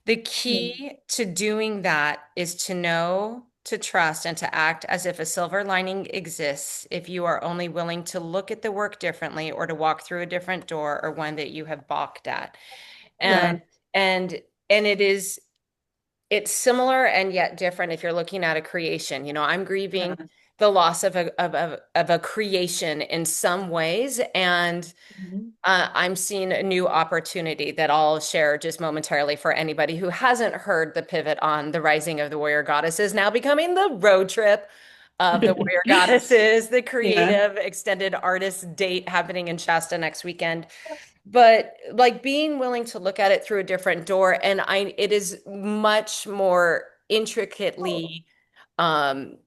The key to doing that is to know, to trust, and to act as if a silver lining exists if you are only willing to look at the work differently or to walk through a different door or one that you have balked at. Yeah. And it's similar and yet different if you're looking at a creation. You know, I'm grieving Yeah. the loss of a creation in some ways, and Mhm. I'm seeing a new opportunity that I'll share just momentarily for anybody who hasn't heard the pivot on the Rising of the Warrior Goddesses now becoming the road trip of the Warrior Goddesses, the Yeah. creative extended artist date happening in Shasta next weekend. But like being willing to look at it through a different door, and it is much more intricately um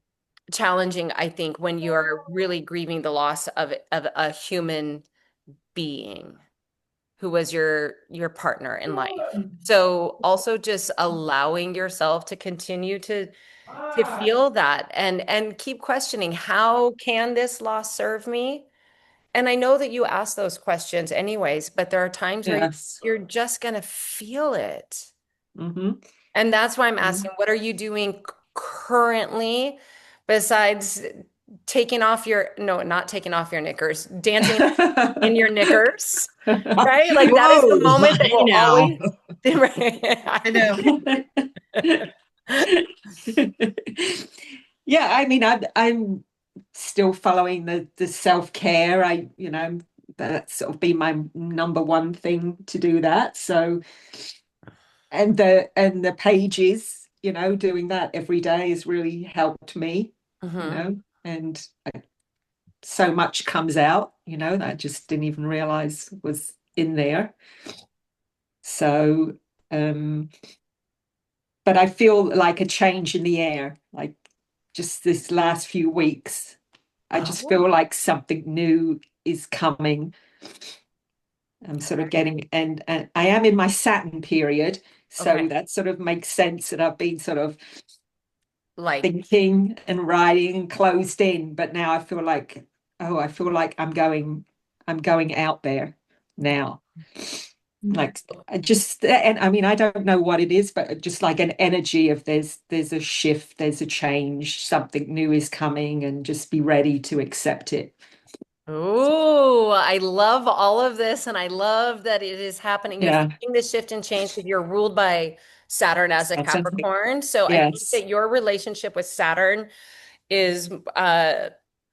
challenging, I think, when you're really grieving the loss of a human being who was your partner in life. So also just allowing yourself to continue to feel that and keep questioning, how can this loss serve me? And I know that you ask those questions anyways, but there are times where Yes. you're just going to feel it. Hmm. And that's why I'm asking, what are you doing currently besides taking off your, no, not taking off your knickers, dancing in your knickers, right? Like that is the Whoa, moment that hey will now. always, right? I know. Yeah, I mean, I'm still following the self-care. That's sort of been my number one thing to do that. So, and the pages, doing that every day has really helped me, Mhm. and so much comes out, that I just didn't even realize was in there. So, but I feel like a change in the air, like just this last few weeks. I just feel like something new is coming. I'm sort of getting, and I am in my Saturn period, so Okay. that sort of makes sense that I've been sort of Like, thinking and writing and closed in, but now I feel like I'm going out there now. Like and I mean, I don't know what it is, but just like an energy of there's a shift, there's a change, something new is coming, and just be ready to accept it. oh, I love all of this, and I love that it is happening. You're Yeah. feeling the shift and change because you're ruled by Saturn as a Saturn. Capricorn. So I think Yes. that your relationship with Saturn is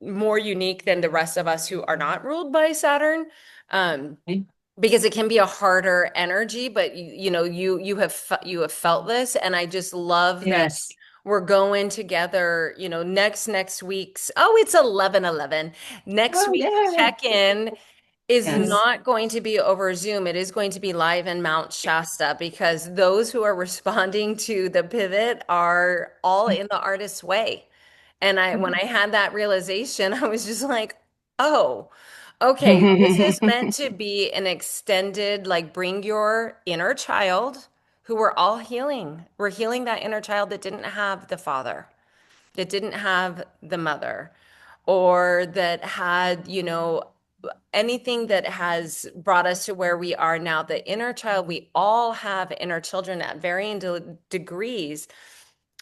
more unique than the rest of us who are not ruled by Saturn. Um, because it can be a harder energy, but you have felt this, and I just love that Yes. we're going together, next week's, oh, it's 11/11. Next Oh, week's yeah. check-in is Yes. not going to be over Zoom. It is going to be live in Mount Shasta because those who are responding to the pivot are all in the artist's way. And when I had that realization, I was just like, oh, okay, this is meant to be an extended, like bring your inner child who we're all healing. We're healing that inner child that didn't have the father, that didn't have the mother, or that had, anything that has brought us to where we are now. The inner child, we all have inner children at varying degrees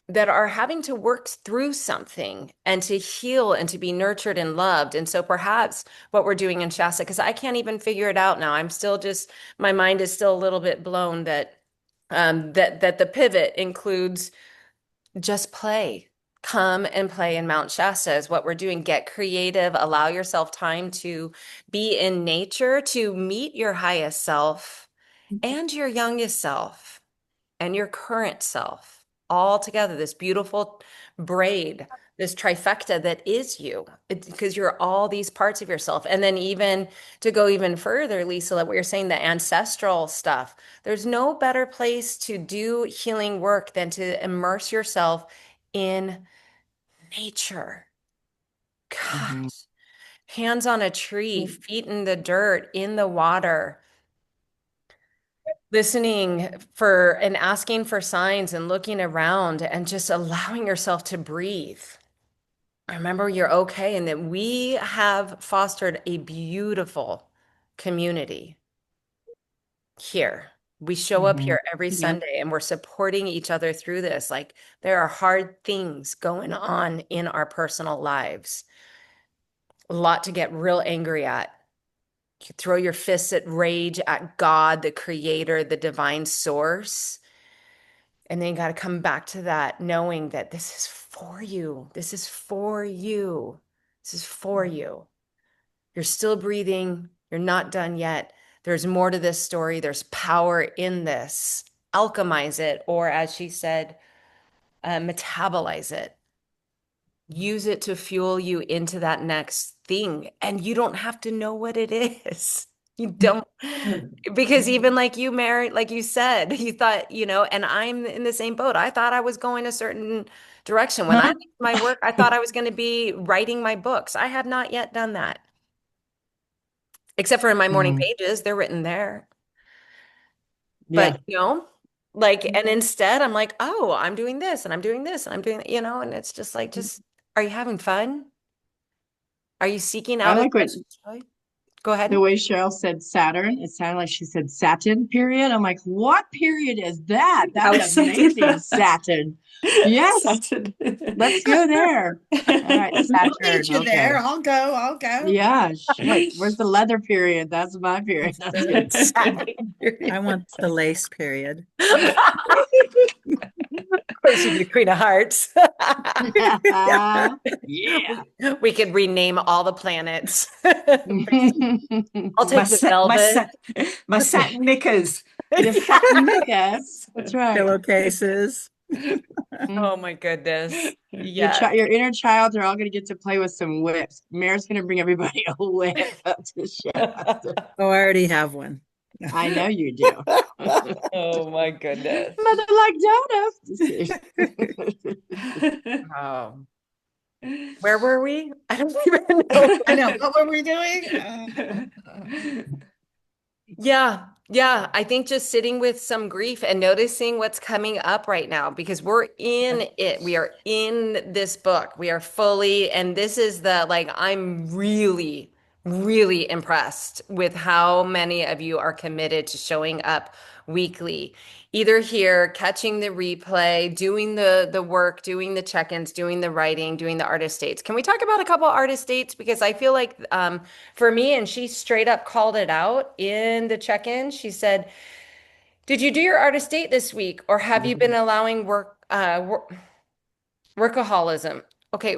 that are having to work through something and to heal and to be nurtured and loved. And so perhaps what we're doing in Shasta, because I can't even figure it out now. I'm still just, my mind is still a little bit blown that the pivot includes just play. Come and play in Mount Shasta is what we're doing. Get creative, allow yourself time to be in nature, to meet your highest self and your youngest self and your current self all together, this beautiful braid, this trifecta that is you, because you're all these parts of yourself. And then even to go even further, Lisa, like what you're saying, the ancestral stuff, there's no better place to do healing work than to immerse yourself in nature. Mhm. Gosh, hands on a tree, feet in the dirt, in the water, listening for and asking for signs and looking around and just allowing yourself to breathe. Remember, you're okay, and that we have fostered a beautiful community here. We show up Mhm. here every Yep. Sunday and we're supporting each other through this. Like, there are hard things going on in our personal lives, a lot to get real angry at. You throw your fists at rage at God, the creator, the divine source. And then you got to come back to that, knowing that this is for you. This is for you. This is for you. You're still breathing. You're not done yet. There's more to this story. There's power in this. Alchemize it, or as she said, metabolize it. Use it to fuel you into that next thing. And you don't have to know what it is. You don't, because even like you, Mary, like you said, you thought, and I'm in the same boat. I thought I was going a certain direction. When I did my work, I thought I was going to be writing my books. I have not yet done that, except for in my morning Mhm. pages. They're written there. Yeah. But, and instead I'm like, oh, I'm doing this and I'm doing this and I'm doing, and it's just like, are you having fun? Are you seeking I out as like what much joy? Go ahead. the way Cheryl said Saturn. It sounded like she said Saturn period. I'm like, what period is that? That's amazing, Saturn. Yes, Saturn. let's go there. All right, I'll Saturn. meet you Okay. there. I'll go. Yeah, shit. Where's the leather period? That's my period. That's good. I want the lace period. Of course, you'd be Queen of Hearts. Yeah. We could rename all the planets. I'll My, take the velvet. my satin knickers. The satin knickers. That's right. Pillowcases. Oh my goodness. Your, Yeah. your inner child are all going to get to play with some whips. Mare's going to bring everybody a whip up to the show. Oh, I already have one. I know you do. Oh my goodness. Mother like donuts. Oh. Where were we? I don't even know. I know. What were we doing? Yeah. I think just sitting with some grief and noticing what's coming up right now, because we're in it. We are in this book. We are fully, and this is I'm really, really impressed with how many of you are committed to showing up weekly, either here, catching the replay, doing the work, doing the check-ins, doing the writing, doing the artist dates. Can we talk about a couple artist dates? Because I feel like for me, and she straight up called it out in the check-in. She said, "Did you do your artist date this week, or have you been allowing workaholism?" Okay,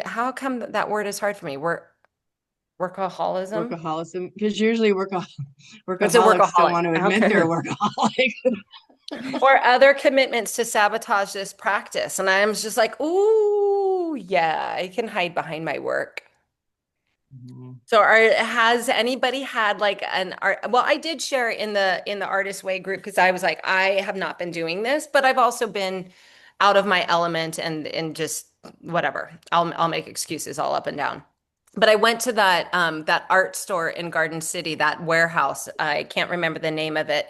how come that word is hard for me? Workaholism? Workaholism, because usually It's a workaholics don't workaholic. want to admit they're a workaholic. Or other commitments to sabotage this practice. And I was just like, ooh, yeah, I can hide behind my work. So has anybody had like an art? Well, I did share in the Artist Way group because I was like, I have not been doing this, but I've also been out of my element and just whatever. I'll make excuses all up and down. But I went to that art store in Garden City, that warehouse. I can't remember the name of it.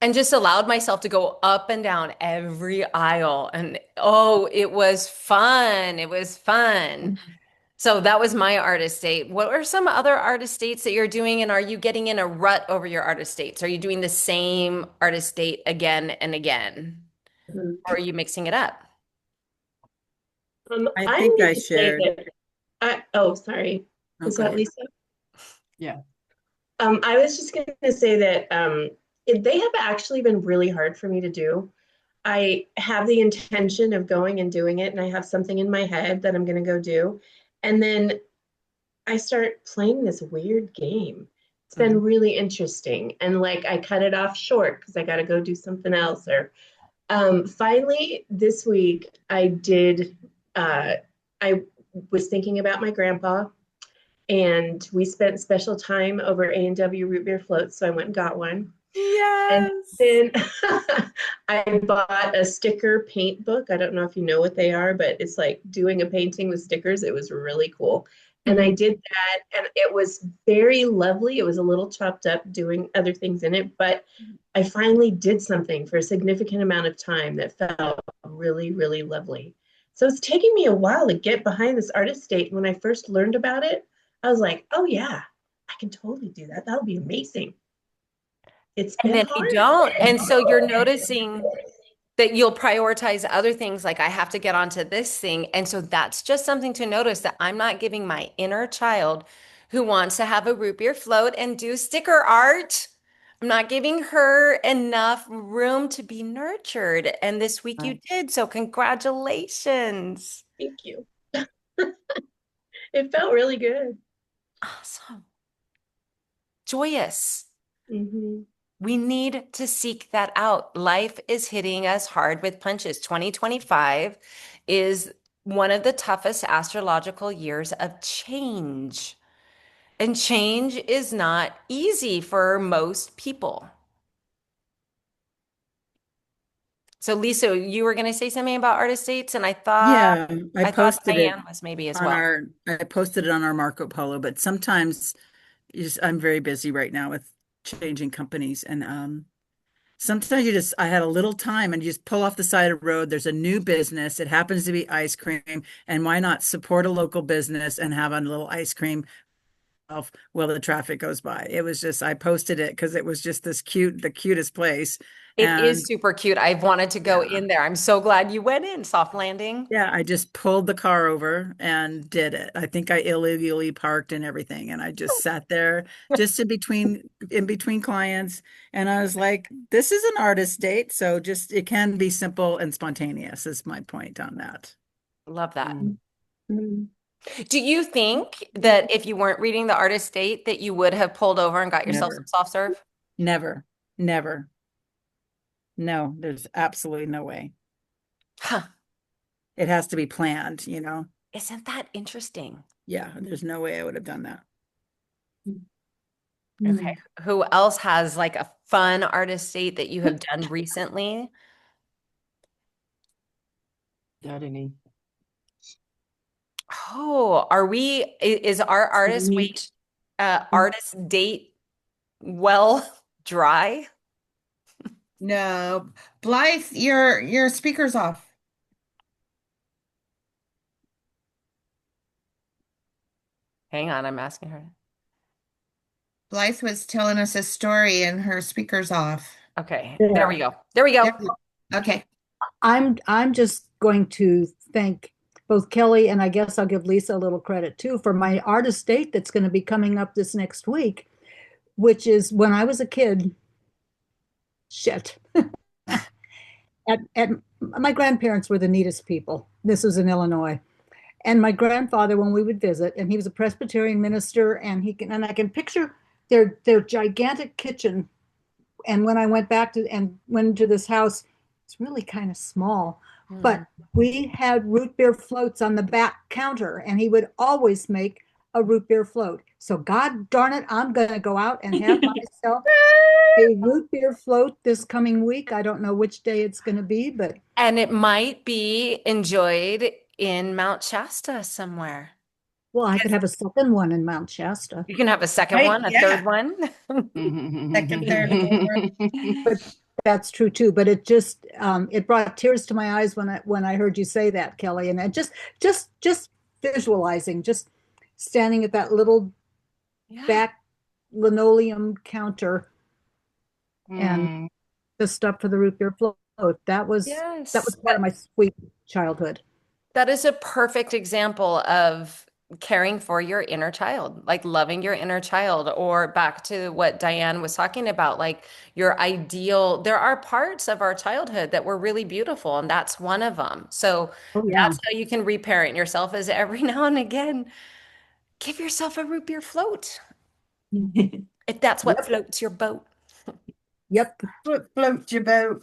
And just allowed myself to go up and down every aisle. And oh, it was fun. It was fun. So that was my artist date. What are some other artist dates that you're doing? And are you getting in a rut over your artist dates? Are you doing the same artist date again and again? Or are you mixing it up? I think need I to say shared. that sorry. Oh, Was go that ahead. Lisa? Yeah. I was just going to say that they have actually been really hard for me to do. I have the intention of going and doing it, and I have something in my head that I'm going to go do. And then I start playing this weird game. been really interesting. And like I cut it off short because I got to go do something else. Or finally this week I was thinking about my grandpa, and we spent special time over A&W root beer floats, so I went and got one. And Yes. then I bought a sticker paint book. I don't know if you know what they are, but it's like doing a painting with stickers. It was really cool. And I did that, and it was very lovely. It was a little chopped up doing other things in it, but I finally did something for a significant amount of time that felt really, really lovely. So it's taking me a while to get behind this artist state. When I first learned about it, I was like, oh yeah, I can totally do that. That'll be amazing. It's And been then you hard. don't. And so you're noticing that you'll prioritize other things like I have to get onto this thing. And so that's just something to notice that I'm not giving my inner child who wants to have a root beer float and do sticker art. I'm not giving her enough room to be nurtured. And this week you did. So congratulations. Thank you. It felt really good. Awesome. Joyous. Mm-hmm. We need to seek that out. Life is hitting us hard with punches. 2025 is one of the toughest astrological years of change. And change is not easy for most people. So, Lisa, you were going to say something about artist dates, and I thought Yeah, I I thought posted it Diane was maybe as on well. I posted it on our Marco Polo, but sometimes I'm very busy right now with changing companies, and sometimes I had a little time and you just pull off the side of the road. There's a new business. It happens to be ice cream, and why not support a local business and have a little ice cream while the traffic goes by? It was just, I posted it because it was just the cutest place. It And is super cute. I've wanted to go yeah. in there. I'm so glad you went in. Soft landing. Yeah, I just pulled the car over and did it. I think I illegally parked and everything. And I just sat there just in between clients. And I was like, this is an artist date. So just it can be simple and spontaneous is my point on that. Love that. Mm-hmm. Do you think that if you weren't reading the artist date that you would have pulled over and got yourself Never. some soft serve? Never. Never. No, there's absolutely no way. Huh. It has to be planned, you know? Isn't that interesting? Yeah, there's no way I would have done that. Okay. Who else has like a fun artist date that you have done recently? Got any? Oh, is our Neat. artist date well dry? No, Blythe, your speaker's off. Hang on, I'm asking her. Blythe was telling us a story and her speaker's off. Okay, there we go. There we go. Okay. I'm just going to thank both Kelly and I guess I'll give Lisa a little credit too for my artist date that's going to be coming up this next week, which is when I was a kid. Shit. At my grandparents were the neatest people. This was in Illinois. And my grandfather, when we would visit, and he was a Presbyterian minister, and I can picture their gigantic kitchen. And when I went into this house, it's really kind of small, but we had root beer floats on the back counter, and he would always make a root beer float. So God darn it, I'm going to go out and have myself a root beer float this coming week. I don't know which day it's going to be, but And it might be enjoyed in Mount Shasta somewhere. well, I could have a second one in Mount Shasta. You can have a second Right, one, a yeah. third one. Second, third, But that's true too. But it just it brought tears to my eyes when I heard you say that, Kelly. And just visualizing, just standing at that little back linoleum counter and the stuff for the root beer float. That was part of my sweet childhood. That is a perfect example of caring for your inner child, like loving your inner child, or back to what Diane was talking about, like your ideal. There are parts of our childhood that were really beautiful, and that's one of them. So that's how you can reparent yourself, is every now and again, give yourself a root beer float. if that's what Yep. floats your boat. Yep. Float your boat.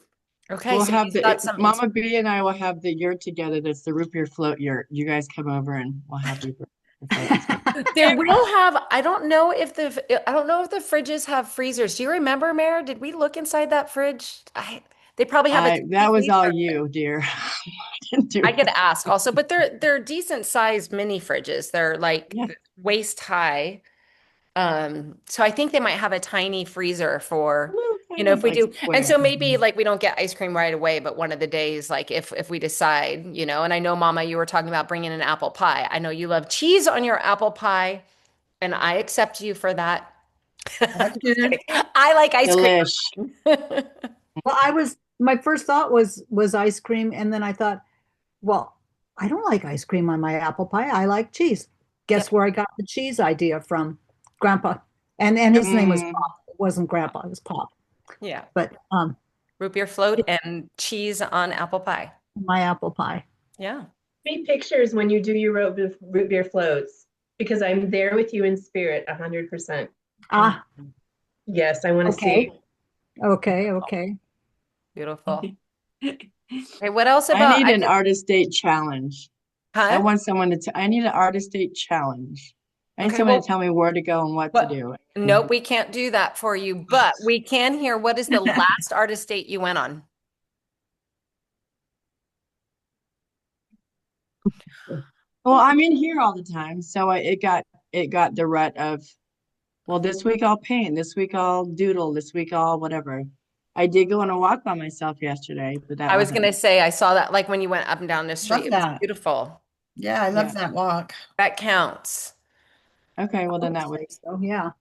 Okay, We'll so have you've got some Mama B and I will have the yurt together. That's the root beer float yurt. You guys come over and we'll have root beer floats. There will have, I don't know if the fridges have freezers. Do you remember, Mare? Did we look inside that fridge? They probably have a tiny That was all freezer. you, dear. I didn't do I could it. ask also, but they're decent sized mini fridges. They're like Yeah. waist high. So I think they might have a tiny freezer for, you know, if we Like do. And so square. maybe like we don't get ice cream right away, but one of the days, like if we decide, you know, and I know Mama, you were talking about bringing an apple pie. I know you love cheese on your apple pie, and I accept you for that. That's good. I like ice cream. Delish. Well, my first thought was ice cream, and then I thought, well, I don't like ice cream on my apple pie. I like cheese. Guess where I got the cheese idea from? Grandpa. And his name was Mm. Pop. It wasn't Grandpa, it was Pop. Yeah. But Root beer float and cheese on apple pie. my apple pie. Yeah. Me pictures when you do your root beer floats because I'm there with you in spirit 100%. Ah, Yes, I want to okay. see. Okay. Beautiful. Okay, what else I about need an could- artist date challenge. I Huh? want someone I need an artist date challenge. I need Okay, someone well, to tell me where to go and what to do. Nope, we can't do that for you, but we can hear what is the last artist date you went on? Well, I'm in here all the time, so it got the rut of, well, this week I'll paint, this week I'll doodle, this week I'll whatever. I did go on a walk by myself yesterday, but that I was wasn't. gonna say I saw that like when you went up and down the street. Love It was that. beautiful. Yeah, I love Yeah. that walk. That counts. Okay, well then that was. So yeah.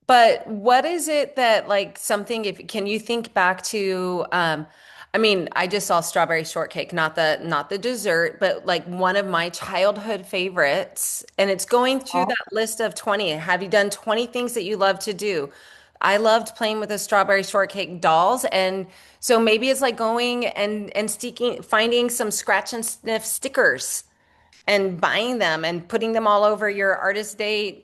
But what is it that like something if can you think back to I mean, I just saw strawberry shortcake, not the dessert, but like one of my childhood favorites. And it's going through that list of 20. Have you done 20 things that you love to do? I loved playing with the strawberry shortcake dolls. And so maybe it's like going and finding some scratch and sniff stickers and buying them and putting them all over your artist day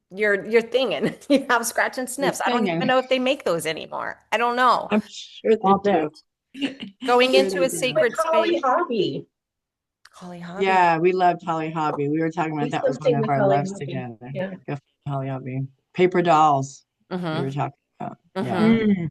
your thing and you have scratch and sniffs. I don't even know if they make those anymore. I don't know. I'm sure I'll they do. Going Sure into they a do. sacred Holly space. Hobby. Holly Hobby. Yeah, we loved Holly Hobby. We were talking about Do that was one something of with our Holly loves Hobby. together. Yeah. Go for Holly Hobby. Paper dolls. We were Mhm. talking about. Yeah. Mhm. Mm.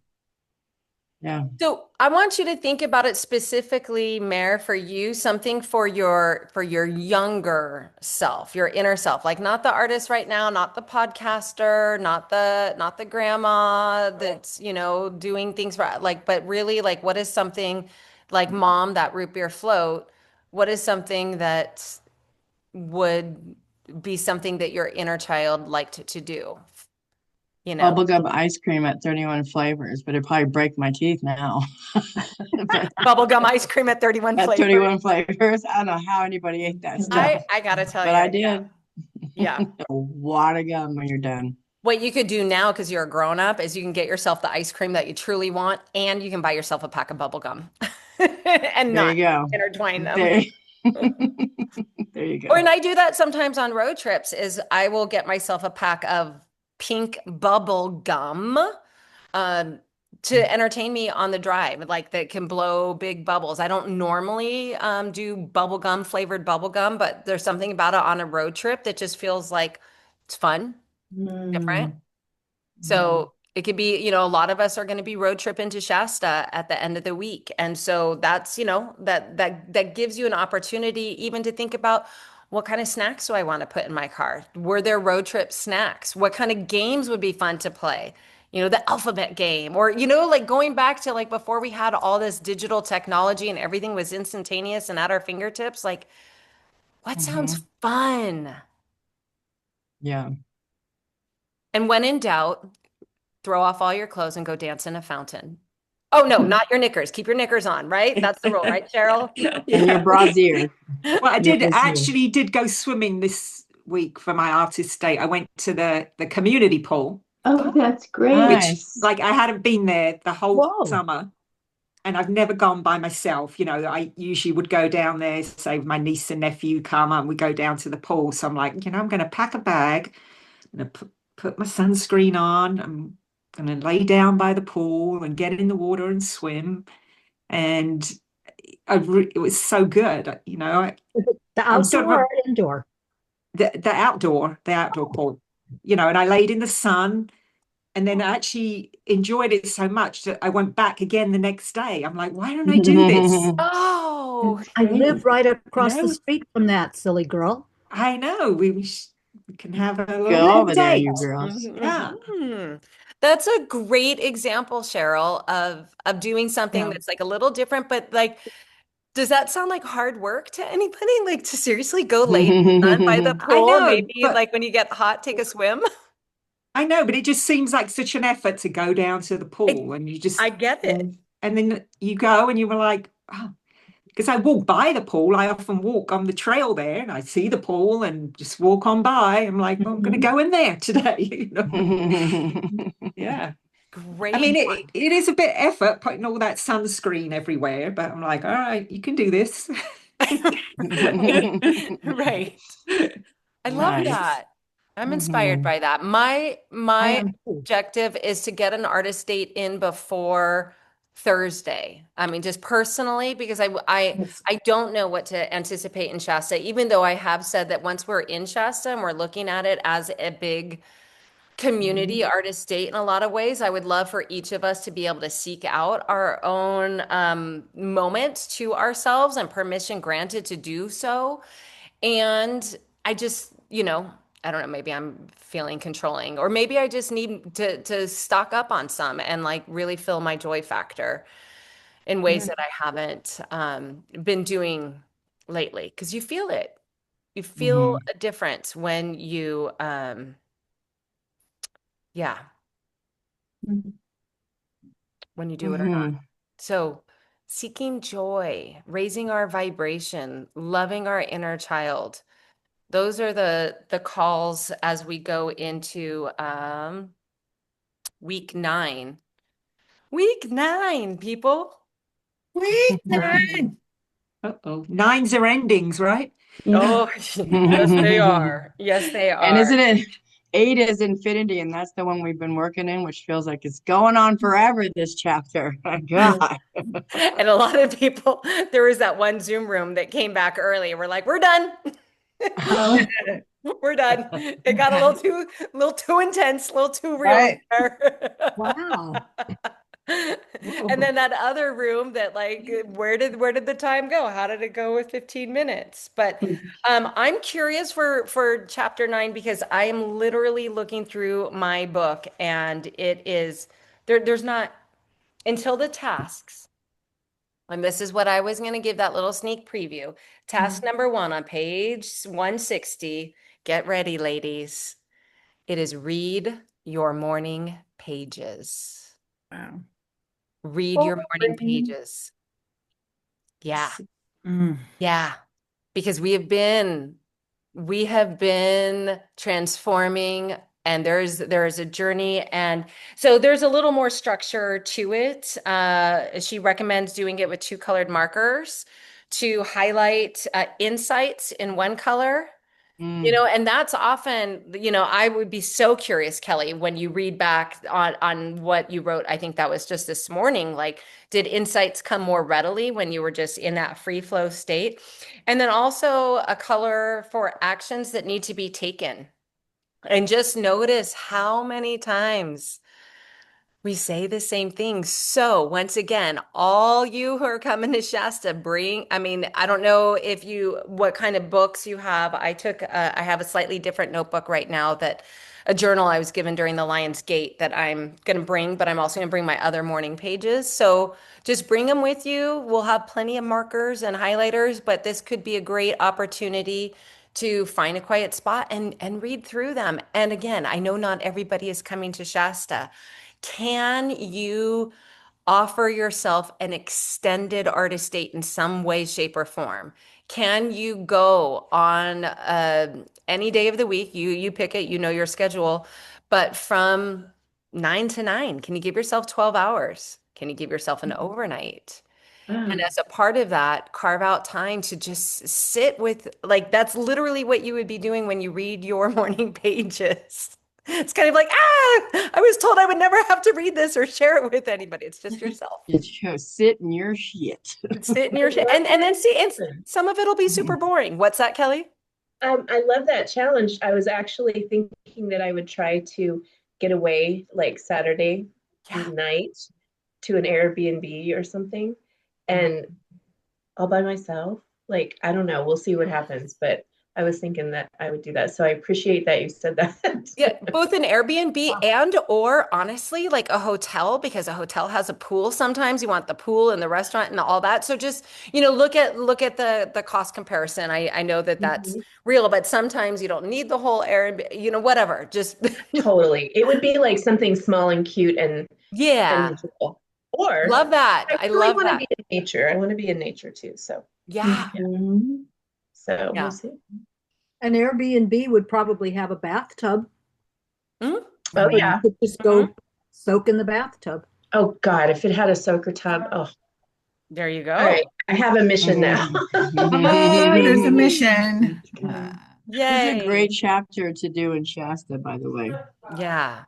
Yeah. So I want you to think about it specifically, Mare, for you, something for your younger self, your inner self, like not the artist right now, not the podcaster, not the grandma that's, you know, doing things for like, but really like what is something like mom, that root beer float, what is something that would be something that your inner child liked to do, you know? Bubblegum ice cream at 31 flavors, but it'd probably break my teeth now. But Bubblegum ice cream at 31 at flavors. 31 flavors, I don't know how anybody ate that stuff, I gotta tell but you, I did. yeah. A wad of gum when you're done. What you could do now, because you're a grown up, is you can get yourself the ice cream that you truly want, and you can buy yourself a pack of bubble gum and There not you go. intertwine them. There, there you Or, and go. I do that sometimes on road trips, is I will get myself a pack of pink bubble gum to entertain me on the drive, like that can blow big bubbles. I don't normally do bubble gum, flavored bubble gum, but there's something about it on a road trip that just feels like it's fun, different. So it could be, you know, a lot of us are going to be road tripping to Shasta at the end of the week. And so that's, you know, that gives you an opportunity even to think about what kind of snacks do I want to put in my car? Were there road trip snacks? What kind of games would be fun to play? You know, the alphabet game, or, you know, like going back to like before we had all this digital technology and everything was instantaneous and at our fingertips, like what sounds fun? Yeah. And when in doubt, throw off all your clothes and go dance in a fountain. Oh, no, not your knickers. Keep your knickers on, right? That's the rule, right, Cheryl? And your brassiere. Well, I Your did brassiere. actually did go swimming this week for my artist date. I went to the community pool, Oh, that's great. Nice. like I hadn't been there the whole Whoa. summer, and I've never gone by myself. You know, I usually would go down there, say my niece and nephew come and we go down to the pool. So I'm like, you know, I'm going to pack a bag, I'm going to put my sunscreen on. I'm going to lay down by the pool and get in the water and swim. And it was so good. You know, Is it the I'm sort of outdoor or indoor? the outdoor pool, you know, and I laid in the sun and then I actually enjoyed it so much that I went back again the next day. I'm like, why don't I do this? Oh, I live right You across the know, street from that, silly girl. I know we can have a Go little over there, date. you girls. Yeah. mhm. That's a great example, Cheryl, of doing something Yeah. that's like a little different, but like, does that sound like hard work to anybody? Like to seriously go lay in the sun by the I pool and know, maybe but like when you get hot, take a swim? it just seems like such an effort to go down to the I, pool and you I just get it. and then you go and you were like, oh, because I walk by the pool. I often walk on the trail there and I see the pool and just walk on by. I'm like, well, I'm going to go in there today. You know? Yeah. I Great mean, one. it is a bit effort putting all that sunscreen everywhere, but I'm like, all right, you can do this. Right. I love Nice. that. I'm inspired Mhm. by that. My I my am too. objective is to get an artist date in before Thursday. I mean, just personally, because I don't know what to anticipate in Shasta, even though I have said that once we're in Shasta and we're looking at it as a big community artist date in a lot of ways, I would love for each of us to be able to seek out our own moment to ourselves and permission granted to do so. And I just, I don't know, maybe I'm feeling controlling, or maybe I just need to stock up on some and like really fill my joy factor in ways that I haven't been doing lately. Because you feel it. You feel Mhm. a difference when you, yeah, when you do it or not. Mhm. So, seeking joy, raising our vibration, loving our inner child. Those are the calls as we go into week 9. Week 9, people. Week Nice. 9. Uh-oh. Nines are endings, right? Yeah. Oh, yes, they are. Yes, they And are. isn't it 8 is infinity, and that's the one we've been working in, which feels like it's going on forever, this chapter. My God. And a lot of people, there was that one Zoom room that came back early. We're like, we're done. Oh, We're done. It got a little too intense, a little too real in Right. there. Wow. And then that other room that like where did the time go? How did it go with 15 minutes? But I'm curious for chapter 9 because I am literally looking through my book and it is there's not until the tasks. And this is what I was going to give that little sneak preview. Task number 1 on page 160. Get ready, ladies. It is read your morning pages. Wow. Read your morning pages. Yeah. Mm. Yeah. Because we have been transforming and there is a journey and so there's a little more structure to it. She recommends doing it with 2 colored markers to highlight insights in one color. Mm. And that's often, I would be so curious, Kelly, when you read back on what you wrote. I think that was just this morning. Like, did insights come more readily when you were just in that free flow state? And then also a color for actions that need to be taken. And just notice how many times we say the same thing. So once again, all you who are coming to Shasta, I mean, I don't know what kind of books you have. I have a slightly different notebook right now a journal I was given during the Lions Gate that I'm going to bring, but I'm also going to bring my other morning pages. So just bring them with you. We'll have plenty of markers and highlighters, but this could be a great opportunity to find a quiet spot and read through them. And again, I know not everybody is coming to Shasta. Can you offer yourself an extended artist date in some way, shape, or form? Can you go on any day of the week? You pick it, you know your schedule, but from 9 to 9, can you give yourself 12 hours? Can you give yourself an overnight? And as a part of that, carve out time to just sit with, like, that's literally what you would be doing when you read your morning pages. It's kind of like, I was told I would never have to read this or share it with anybody. It's just yourself. Just sit in your shit. Sit in your shit. And then see, and some of it'll be super boring. What's that, Kelly? I love that challenge. I was actually thinking that I would try to get away like Saturday night to an Airbnb or something, and all by myself. Like, I don't know. We'll see what happens, but I was thinking that I would do that. So I appreciate that you said that. Yeah, both an Airbnb and or honestly like a hotel, because a hotel has a pool. Sometimes you want the pool and the restaurant and all that. So just, look at the cost comparison. I know that that's real, but sometimes you don't need the whole Airbnb, whatever. Just Totally. It would be like something small and cute and magical. Or love that. I really love want to that. be in nature. I want to be in nature too. So Yeah. So Yeah. we'll see. An Airbnb would probably have a bathtub. Oh You yeah. could just go soak in the bathtub. Oh God, if it had a soaker tub. Oh, There you go. all right. I have a mission now. There's a mission. This is a Yay. great chapter to do in Shasta, by the way. Yeah.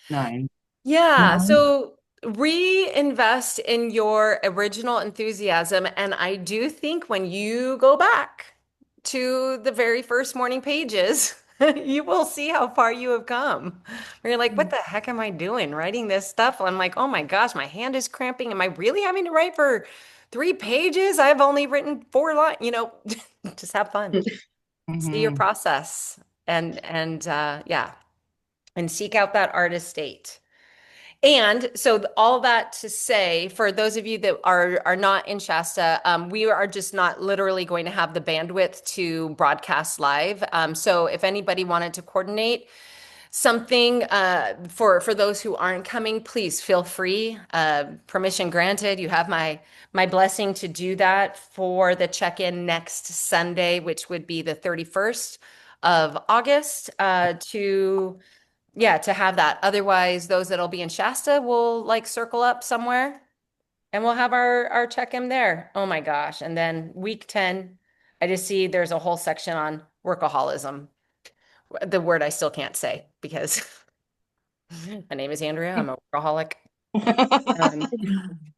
9. Yeah. So reinvest in your original enthusiasm. And I do think when you go back to the very first morning pages, you will see how far you have come. Where you're like, what the heck am I doing writing this stuff? I'm like, oh my gosh, my hand is cramping. Am I really having to write for 3 pages? I've only written 4 lines, just have fun. See your process and yeah, and seek out that art estate. And so all that to say, for those of you that are not in Shasta, we are just not literally going to have the bandwidth to broadcast live. So if anybody wanted to coordinate something for those who aren't coming, please feel free. Permission granted. You have my blessing to do that for the check-in next Sunday, which would be the 31st of August, to have that. Otherwise, those that'll be in Shasta will like circle up somewhere and we'll have our check-in there. Oh my gosh. And then week 10, I just see there's a whole section on workaholism. The word I still can't say because my name is Andrea. I'm a workaholic.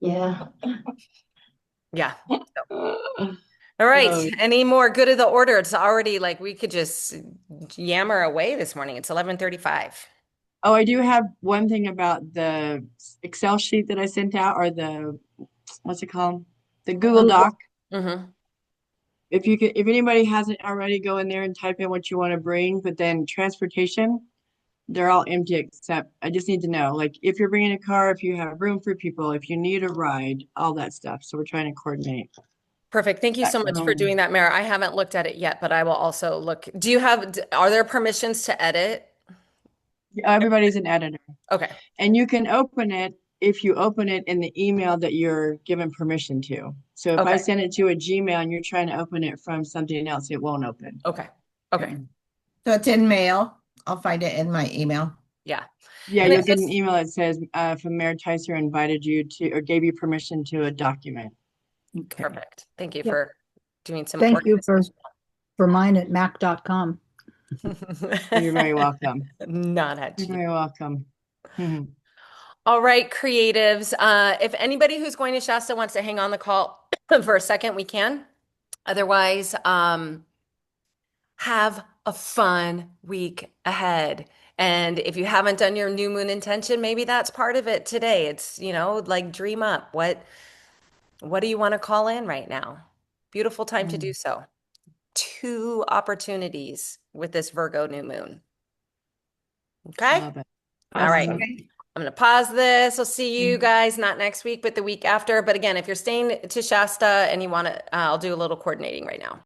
Yeah. Yeah. All right. Any more good of the order? It's already like we could just yammer away this morning. It's 11:35. Oh, I do have one thing about the Excel sheet that I sent out, or what's it called? The Google Doc. If anybody hasn't already, go in there and type in what you want to bring, but then transportation, they're all empty except I just need to know, like if you're bringing a car, if you have room for people, if you need a ride, all that stuff. So we're trying to coordinate. Perfect. Thank you so much for doing that, Mara. I haven't looked at it yet, but I will also look. Are there permissions to edit? Everybody's an editor. Okay. And you can open it if you open it in the email that you're given permission to. So if I send it to a Gmail and you're trying to open it from something else, it won't open. Okay. So it's in mail. I'll find it in my email. Yeah. Yeah, you'll get an email that says from Mayor Tyser invited you to or gave you permission to a document. Okay. Perfect. Thank you for doing some Thank you for mine at mac.com. You're very welcome. Not at you. You're very welcome. All right, creatives. If anybody who's going to Shasta wants to hang on the call for a second, we can. Otherwise, have a fun week ahead. And if you haven't done your new moon intention, maybe that's part of it today. It's, like dream up. What do you want to call in right now? Beautiful time to do so. 2 opportunities with this Virgo new moon. Okay. Love it. All right. I'm going to pause this. I'll see you guys not next week, but the week after. But again, if you're staying to Shasta and you want to, I'll do a little coordinating right now.